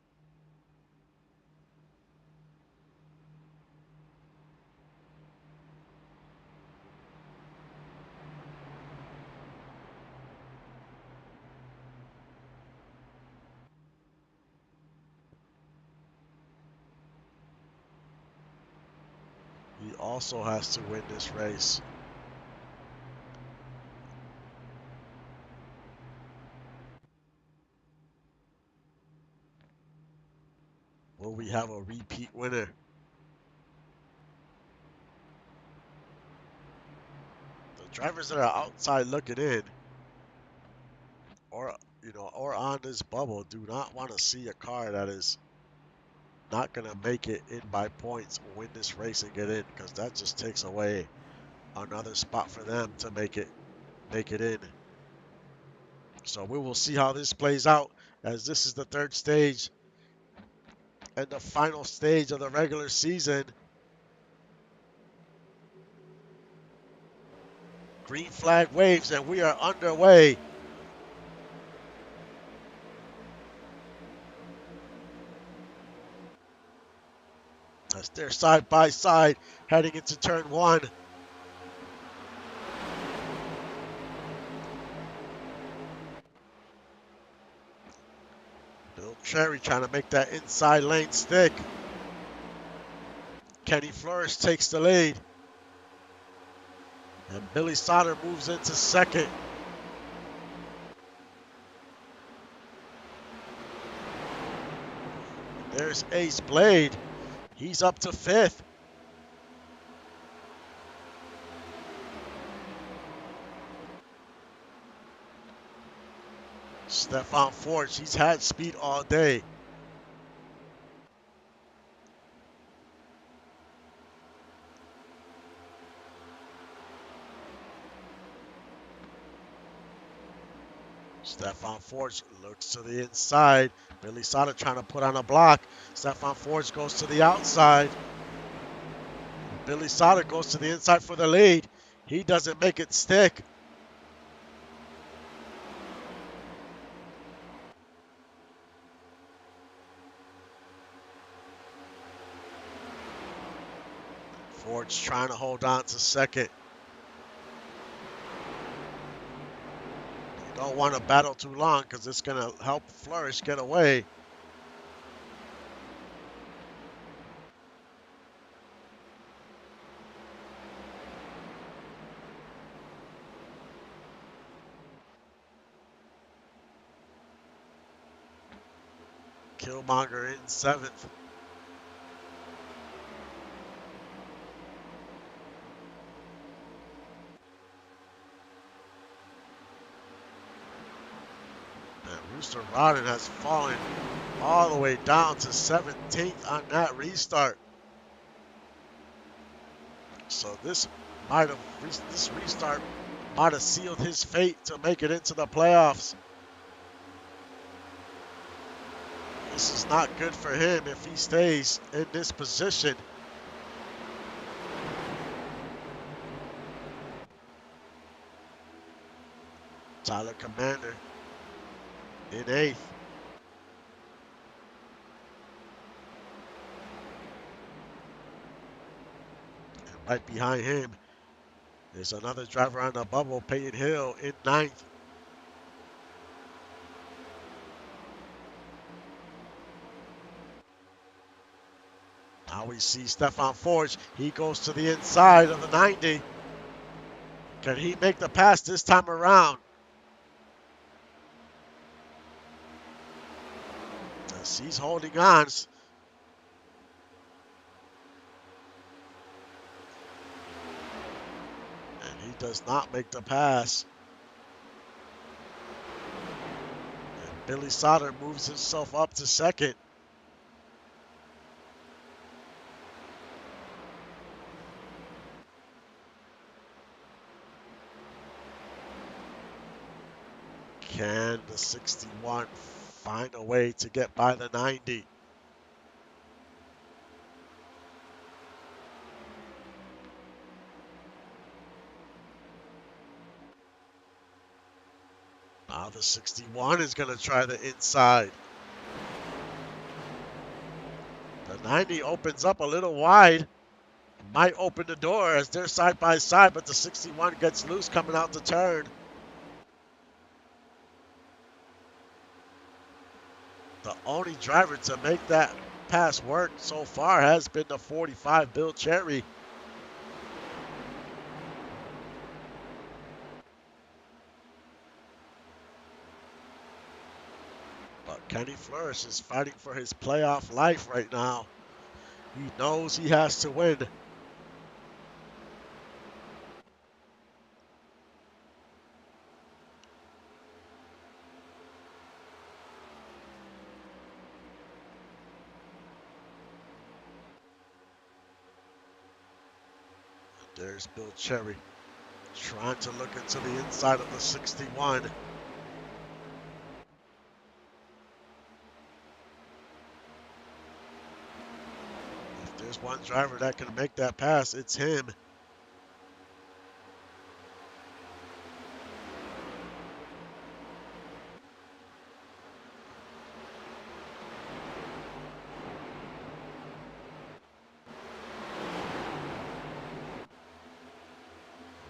He also has to win this race. Will we have a repeat winner? The drivers that are outside looking in, or or on this bubble, do not want to see a car that is not gonna make it in by points, win this race and get in, because that just takes away another spot for them to make it in. So we will see how this plays out, as this is the 3rd stage and the final stage of the regular season. Green flag waves and we are underway. As they're side by side heading into turn 1. Bill Cherry trying to make that inside lane stick. Kenny Flourish takes the lead. And Billy Sauter moves into 2nd. There's Ace Blade. He's up to 5th. Stefan Forge, he's had speed all day. Stefan Forge looks to the inside. Billy Sauter trying to put on a block. Stefan Forge goes to the outside. Billy Sauter goes to the inside for the lead. He doesn't make it stick. Forge trying to hold on to second. You don't want to battle too long because it's going to help Flourish get away. Killmonger in seventh. And Rooster Rodden has fallen all the way down to 17th on that restart. So this restart might have sealed his fate to make it into the playoffs. This is not good for him if he stays in this position. Tyler Commander in 8th. And right behind him is another driver on the bubble, Peyton Hill, in 9th. Now we see Stefan Forge. He goes to the inside of the 90. Can he make the pass this time around? As he's holding on. And he does not make the pass. And Billy Sauter moves himself up to second. Can the 61 find a way to get by the 90? Now the 61 is going to try the inside. The 90 opens up a little wide. Might open the door as they're side by side, but the 61 gets loose coming out the turn. The only driver to make that pass work so far has been the 45, Bill Cherry. But Kenny Flourish is fighting for his playoff life right now. He knows he has to win. There's Bill Cherry trying to look into the inside of the 61. If there's one driver that can make that pass, it's him.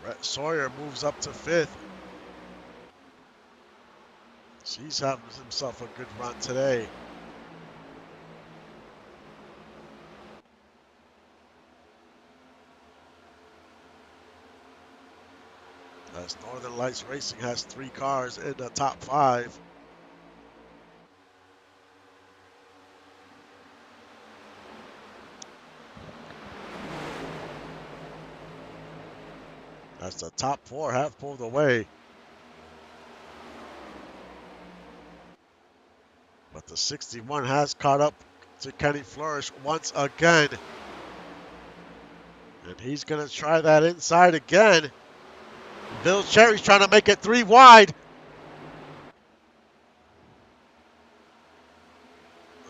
Rhett Sawyer moves up to 5th. He's having himself a good run today. As Northern Lights Racing has 3 cars in the top 5. As the top 4 have pulled away. But the 61 has caught up to Kenny Flourish once again. And he's going to try that inside again. Bill Cherry's trying to make it 3 wide.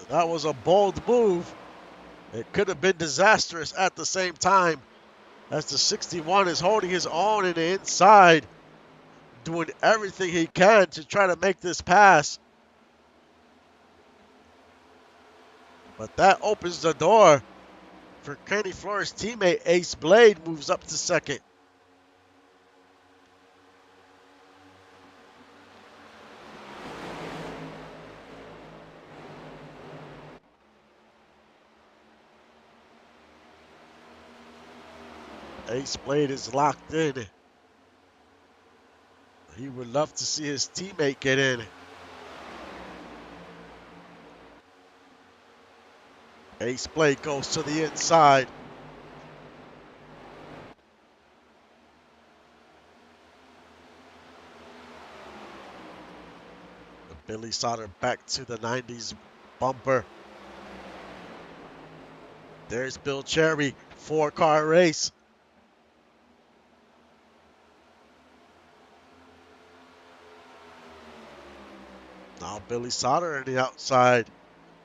That was a bold move. It could have been disastrous at the same time, as the 61 is holding his own in the inside, doing everything he can to try to make this pass. But that opens the door for Kenny Flores' teammate Ace Blade, moves up to second. Ace Blade is locked in. He would love to see his teammate get in. Ace Blade goes to the inside. Billy Sauter back to the 90s bumper. There's Bill Cherry, 4-car race. Now Billy Sauter on the outside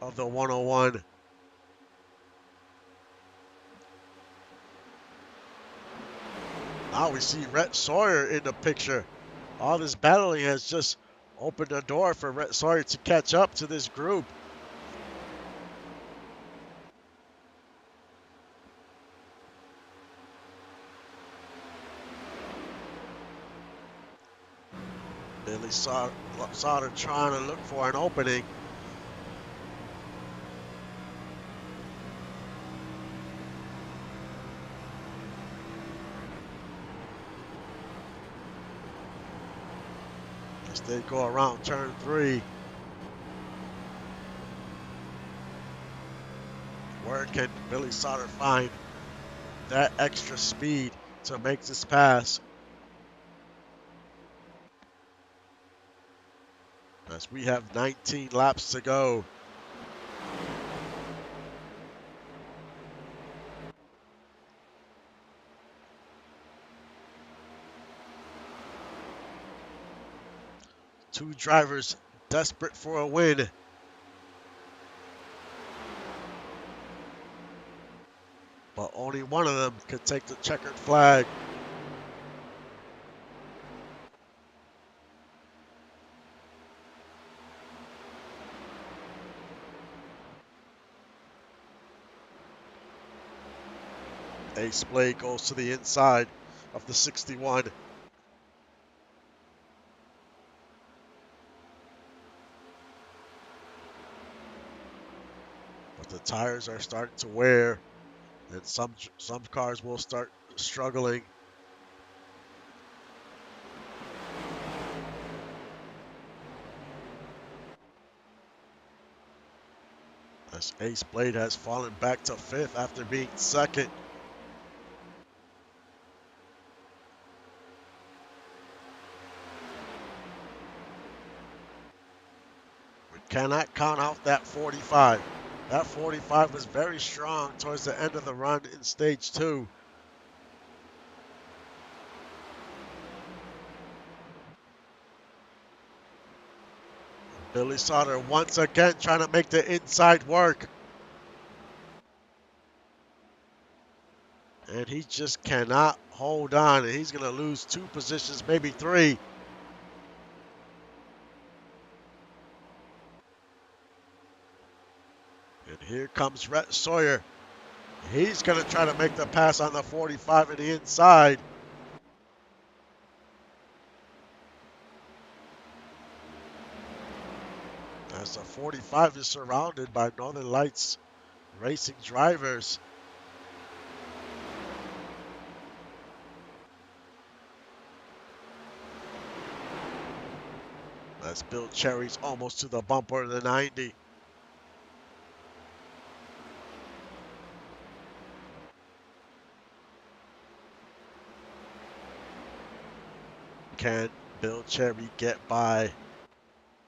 of the 101. Now we see Rhett Sawyer in the picture. All this battling has just opened the door for Rhett Sawyer to catch up to this group. Billy Sauter trying to look for an opening. As they go around turn 3. Where can Billy Sauter find that extra speed to make this pass? As we have 19 laps to go. Two drivers desperate for a win. But only one of them could take the checkered flag. Ace Blade goes to the inside of the 61. But the tires are starting to wear, and some cars will start struggling. As Ace Blade has fallen back to 5th after being 2nd. We cannot count out that 45. That 45 was very strong towards the end of the run in stage 2. Billy Sauter once again trying to make the inside work. And he just cannot hold on. And he's going to lose 2 positions, maybe 3. And here comes Rhett Sawyer. He's going to try to make the pass on the 45 in the inside. As the 45 is surrounded by Northern Lights Racing drivers. As Bill Cherry's almost to the bumper of the 90. Can Bill Cherry get by?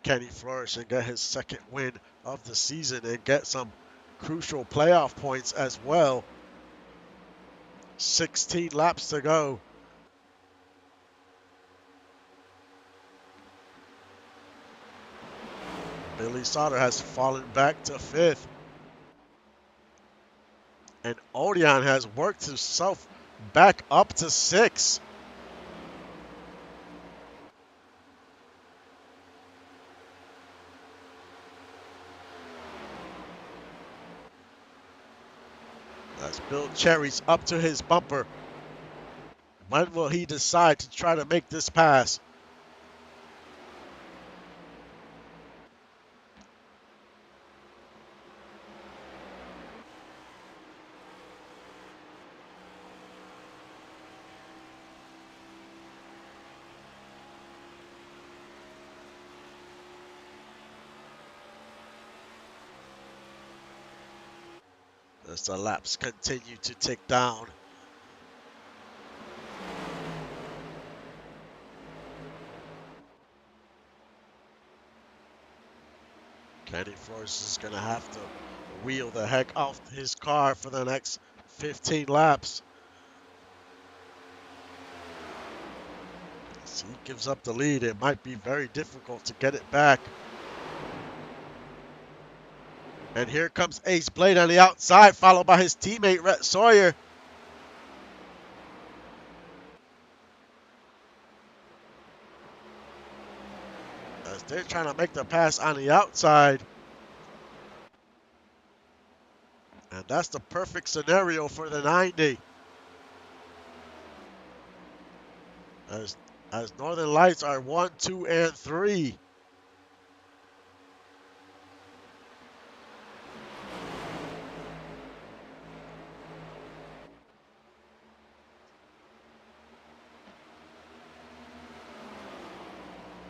Kenny flourish and get his second win of the season and get some crucial playoff points as well. 16 laps to go. Billy Sauter has fallen back to 5th. And Odion has worked himself back up to 6th. As Bill Cherry's up to his bumper. When will he decide to try to make this pass? As the laps continue to tick down. Kenny Flores is going to have to wheel the heck off his car for the next 15 laps. As he gives up the lead, it might be very difficult to get it back. And here comes Ace Blade on the outside, followed by his teammate Rhett Sawyer. As they're trying to make the pass on the outside. And that's the perfect scenario for the 90. As Northern Lights are 1, 2, and 3.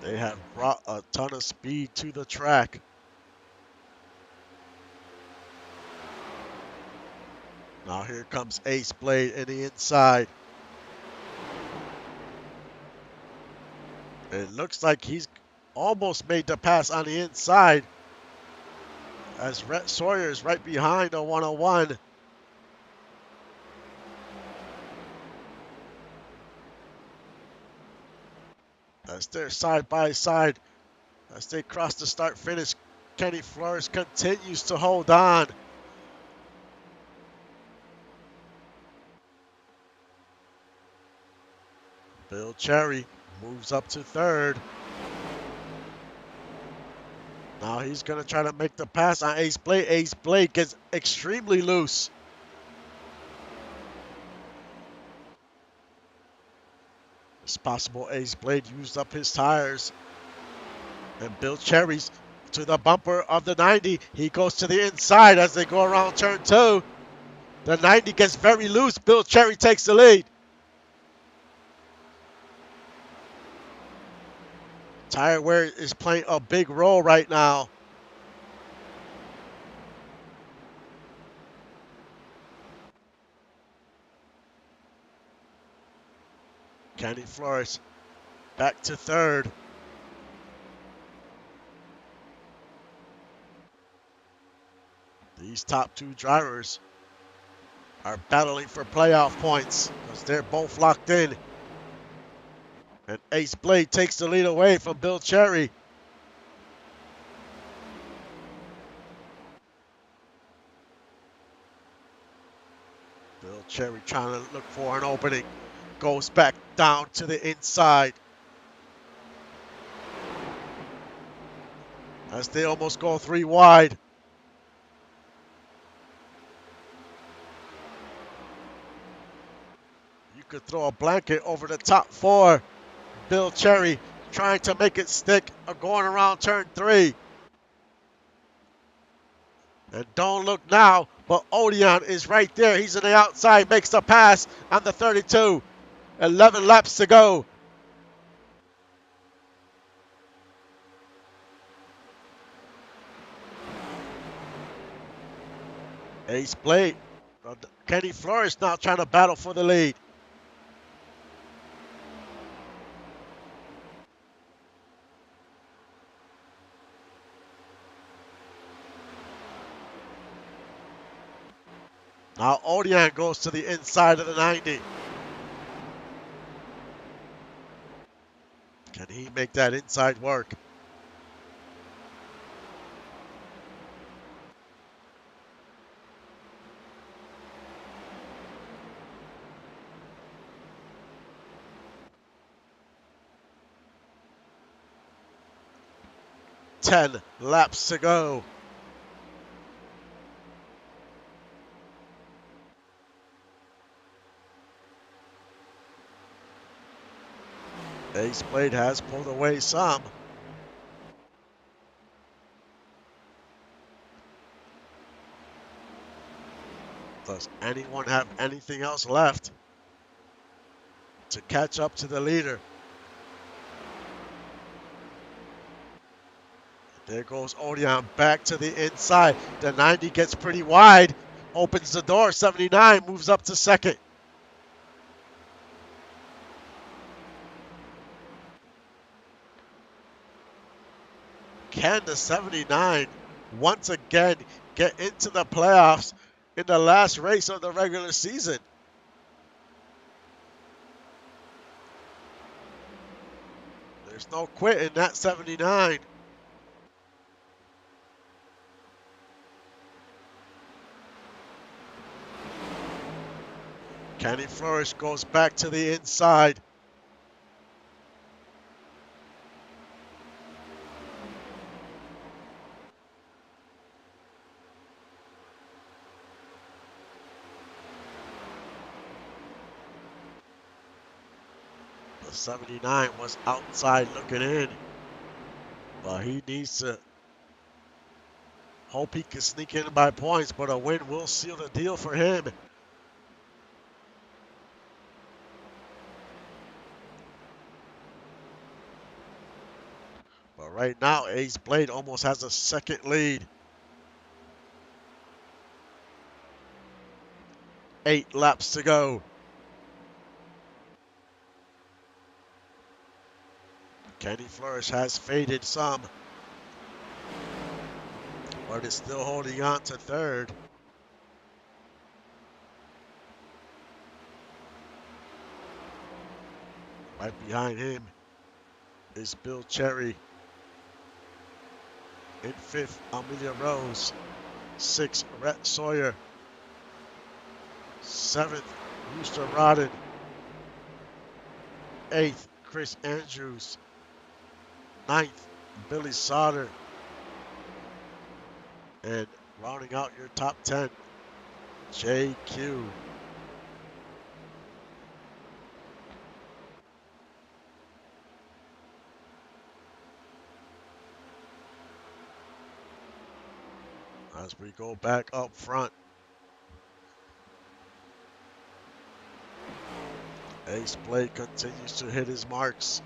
They have brought a ton of speed to the track. Now here comes Ace Blade in the inside. It looks like he's almost made the pass on the inside. As Rhett Sawyer is right behind on 101. As they're side by side. As they cross the start finish, Kenny Flores continues to hold on. Bill Cherry moves up to 3rd. Now he's going to try to make the pass on Ace Blade. Ace Blade gets extremely loose. It's possible Ace Blade used up his tires. And Bill Cherry's to the bumper of the 90. He goes to the inside as they go around turn 2. The 90 gets very loose. Bill Cherry takes the lead. Tire wear is playing a big role right now. Kenny Flores back to 3rd. These top 2 drivers are battling for playoff points because they're both locked in. And Ace Blade takes the lead away from Bill Cherry. Bill Cherry trying to look for an opening. Goes back down to the inside. As they almost go 3 wide. You could throw a blanket over the top 4. Bill Cherry trying to make it stick, going around turn 3. And don't look now, but Odion is right there. He's on the outside, makes the pass on the 32. 11 laps to go. Ace Blade, Kenny Flores now trying to battle for the lead. Now Odian goes to the inside of the 90. Can he make that inside work? Ten laps to go. Ace Blade has pulled away some. Does anyone have anything else left to catch up to the leader? There goes Odion back to the inside. The 90 gets pretty wide. Opens the door. 79 moves up to second. Can the 79 once again get into the playoffs in the last race of the regular season? There's no quit in that 79. Kenny Flourish goes back to the inside. The 79 was outside looking in, but he needs to hope he can sneak in by points, but a win will seal the deal for him. But right now, Ace Blade almost has a second lead. 8 laps to go. Kenny Flourish has faded some, but is still holding on to third. Right behind him is Bill Cherry. In fifth, Amelia Rose. Sixth, Rhett Sawyer. Seventh, Rooster Rodden. Eighth, Chris Andrews. Ninth, Billy Sauter. And rounding out your top 10, JQ. As we go back up front, Ace Blade continues to hit his marks.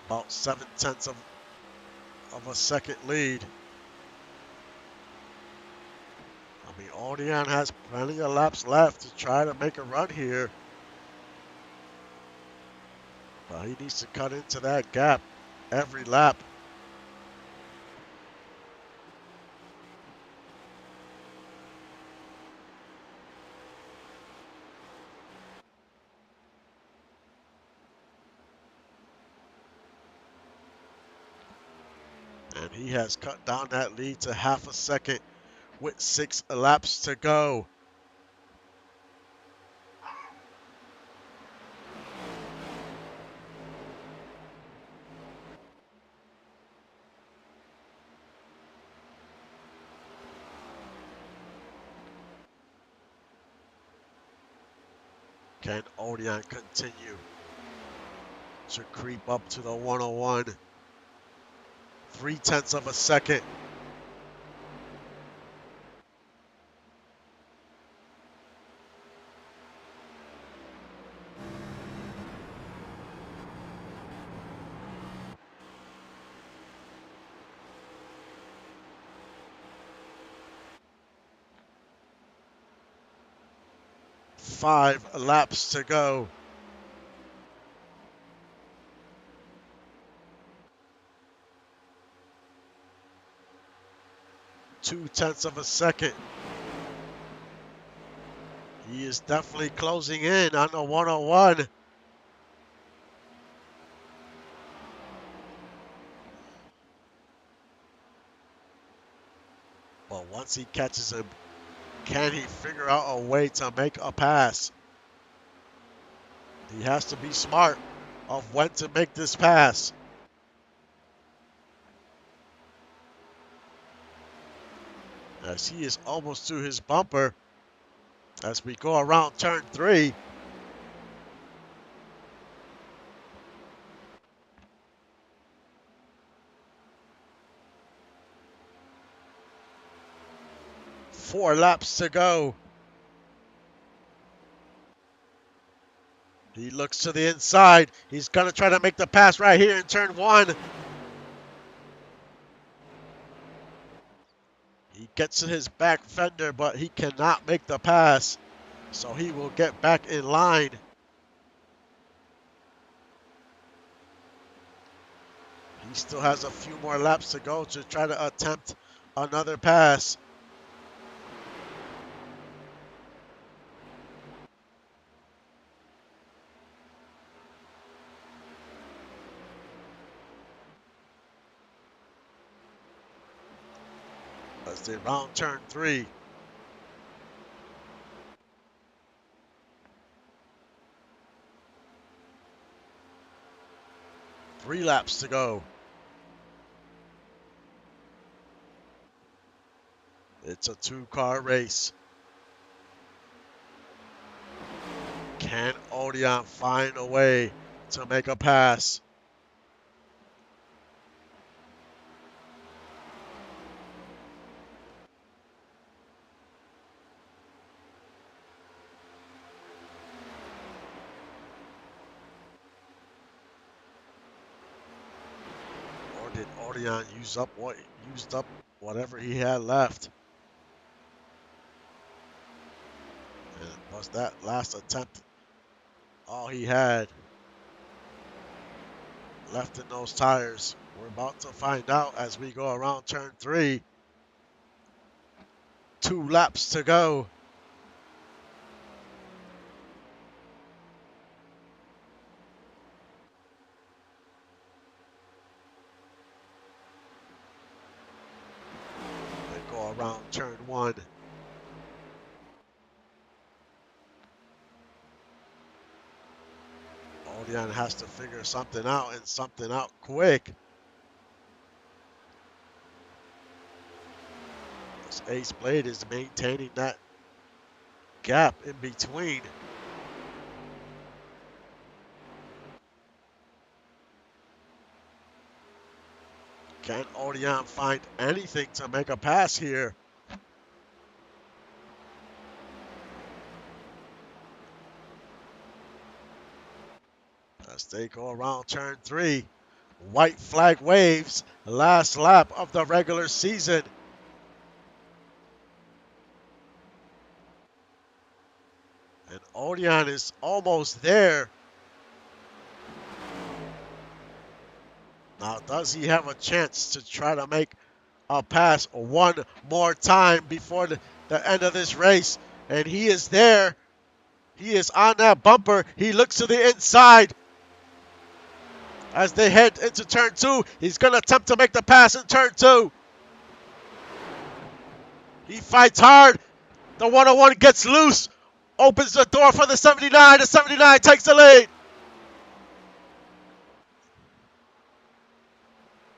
About 7/10 of a second lead. I mean, Odion has plenty of laps left to try to make a run here. But he needs to cut into that gap every lap. And he has cut down that lead to half a second with 6 laps to go. Can Odion continue to creep up to the 101? 3/10 of a second. Five laps to go. 0.2 of a second. He is definitely closing in on the 101. But once he catches him, can he figure out a way to make a pass? He has to be smart of when to make this pass. As he is almost to his bumper as we go around turn 3. Four laps to go. He looks to the inside. He's going to try to make the pass right here in turn 1. He gets to his back fender, but he cannot make the pass. So he will get back in line. He still has a few more laps to go to try to attempt another pass. As they round turn 3. Three laps to go. It's a two-car race. Can Odeon find a way to make a pass? Or did Odeon use up whatever he had left? And was that last attempt all he had left in those tires? We're about to find out as we go around turn 3. 2 laps to go. They go around turn 1. Odeon has to figure something out, and something out quick. This Ace Blade is maintaining that gap in between. Can Odeon find anything to make a pass here? As they go around turn 3. White flag waves. Last lap of the regular season. And Odeon is almost there. Now, does he have a chance to try to make a pass one more time before the end of this race? And he is there. He is on that bumper. He looks to the inside. As they head into turn 2, he's going to attempt to make the pass in turn 2. He fights hard. The 101 gets loose. Opens the door for the 79. The 79 takes the lead.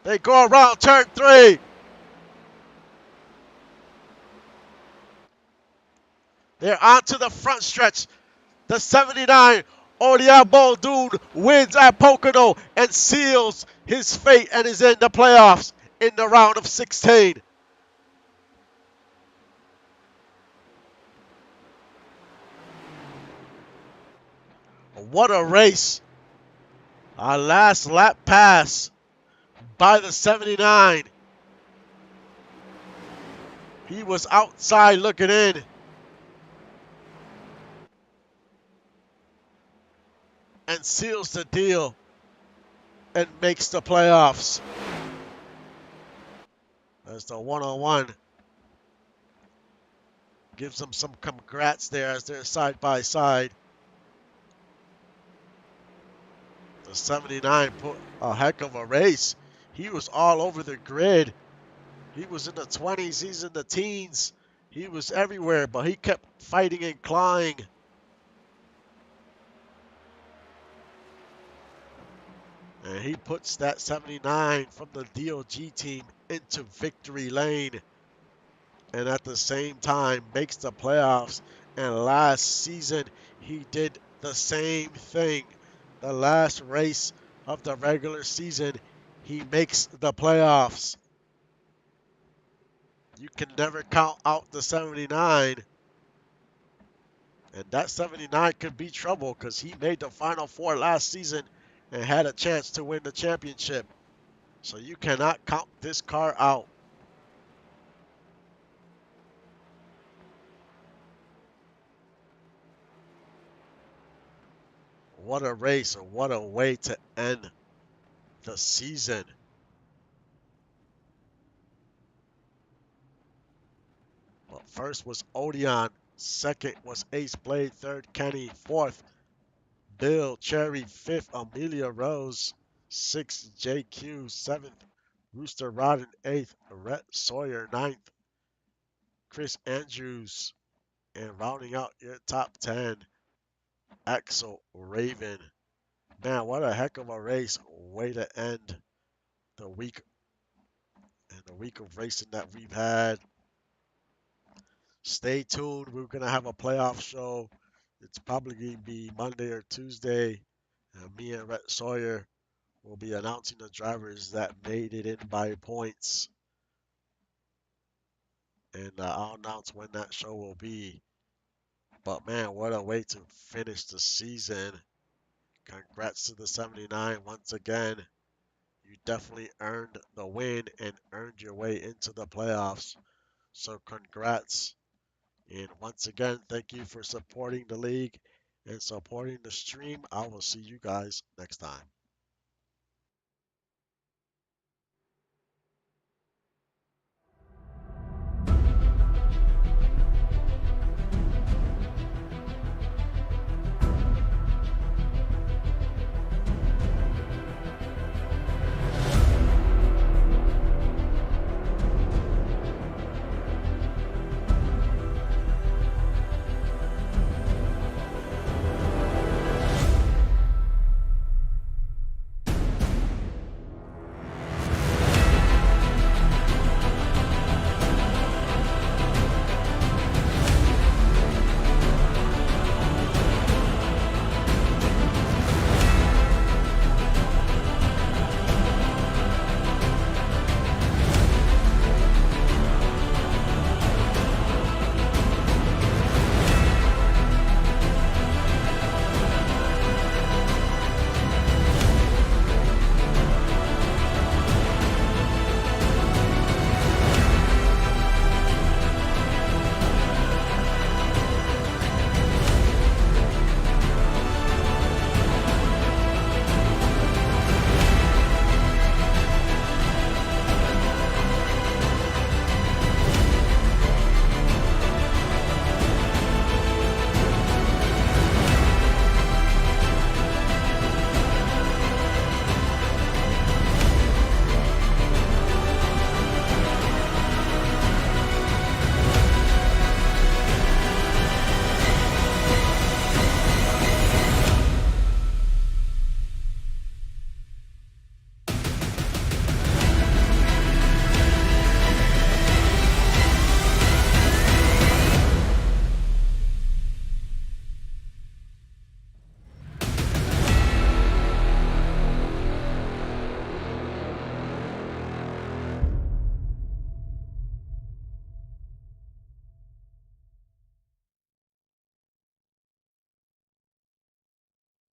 They go around turn 3. They're onto the front stretch. The 79, Odeon Muldoon, wins at Pocono and seals his fate and is in the playoffs in the round of 16. What a race. Our last lap pass by the 79. He was outside looking in. And seals the deal and makes the playoffs. As the 101 Gives them some congrats there as they're side by side. The 79 put a heck of a race. He was all over the grid. He was in the 20s, he's in the teens. He was everywhere, but he kept fighting and clawing. And he puts that 79 from the DOG team into victory lane. And at the same time makes the playoffs. And last season, he did the same thing. The last race of the regular season, he makes the playoffs. You can never count out the 79. And that 79 could be trouble because he made the Final Four last season and had a chance to win the championship. So you cannot count this car out. What a race, and what a way to end the season. But first was Odeon, second was Ace Blade, third Kenny, fourth Bill Cherry, fifth Amelia Rose, sixth JQ, seventh Rooster Rodden, eighth Rhett Sawyer, ninth Chris Andrews, and rounding out your top 10, Axel Raven. Man, what a heck of a race. Way to end the week and the week of racing that we've had. Stay tuned. We're going to have a playoff show. It's probably going to be Monday or Tuesday. And me and Rhett Sawyer will be announcing the drivers that made it in by points. And I'll announce when that show will be. But man, what a way to finish the season. Congrats to the 79 once again. You definitely earned the win and earned your way into the playoffs. So congrats. And once again, thank you for supporting the league and supporting the stream. I will see you guys next time.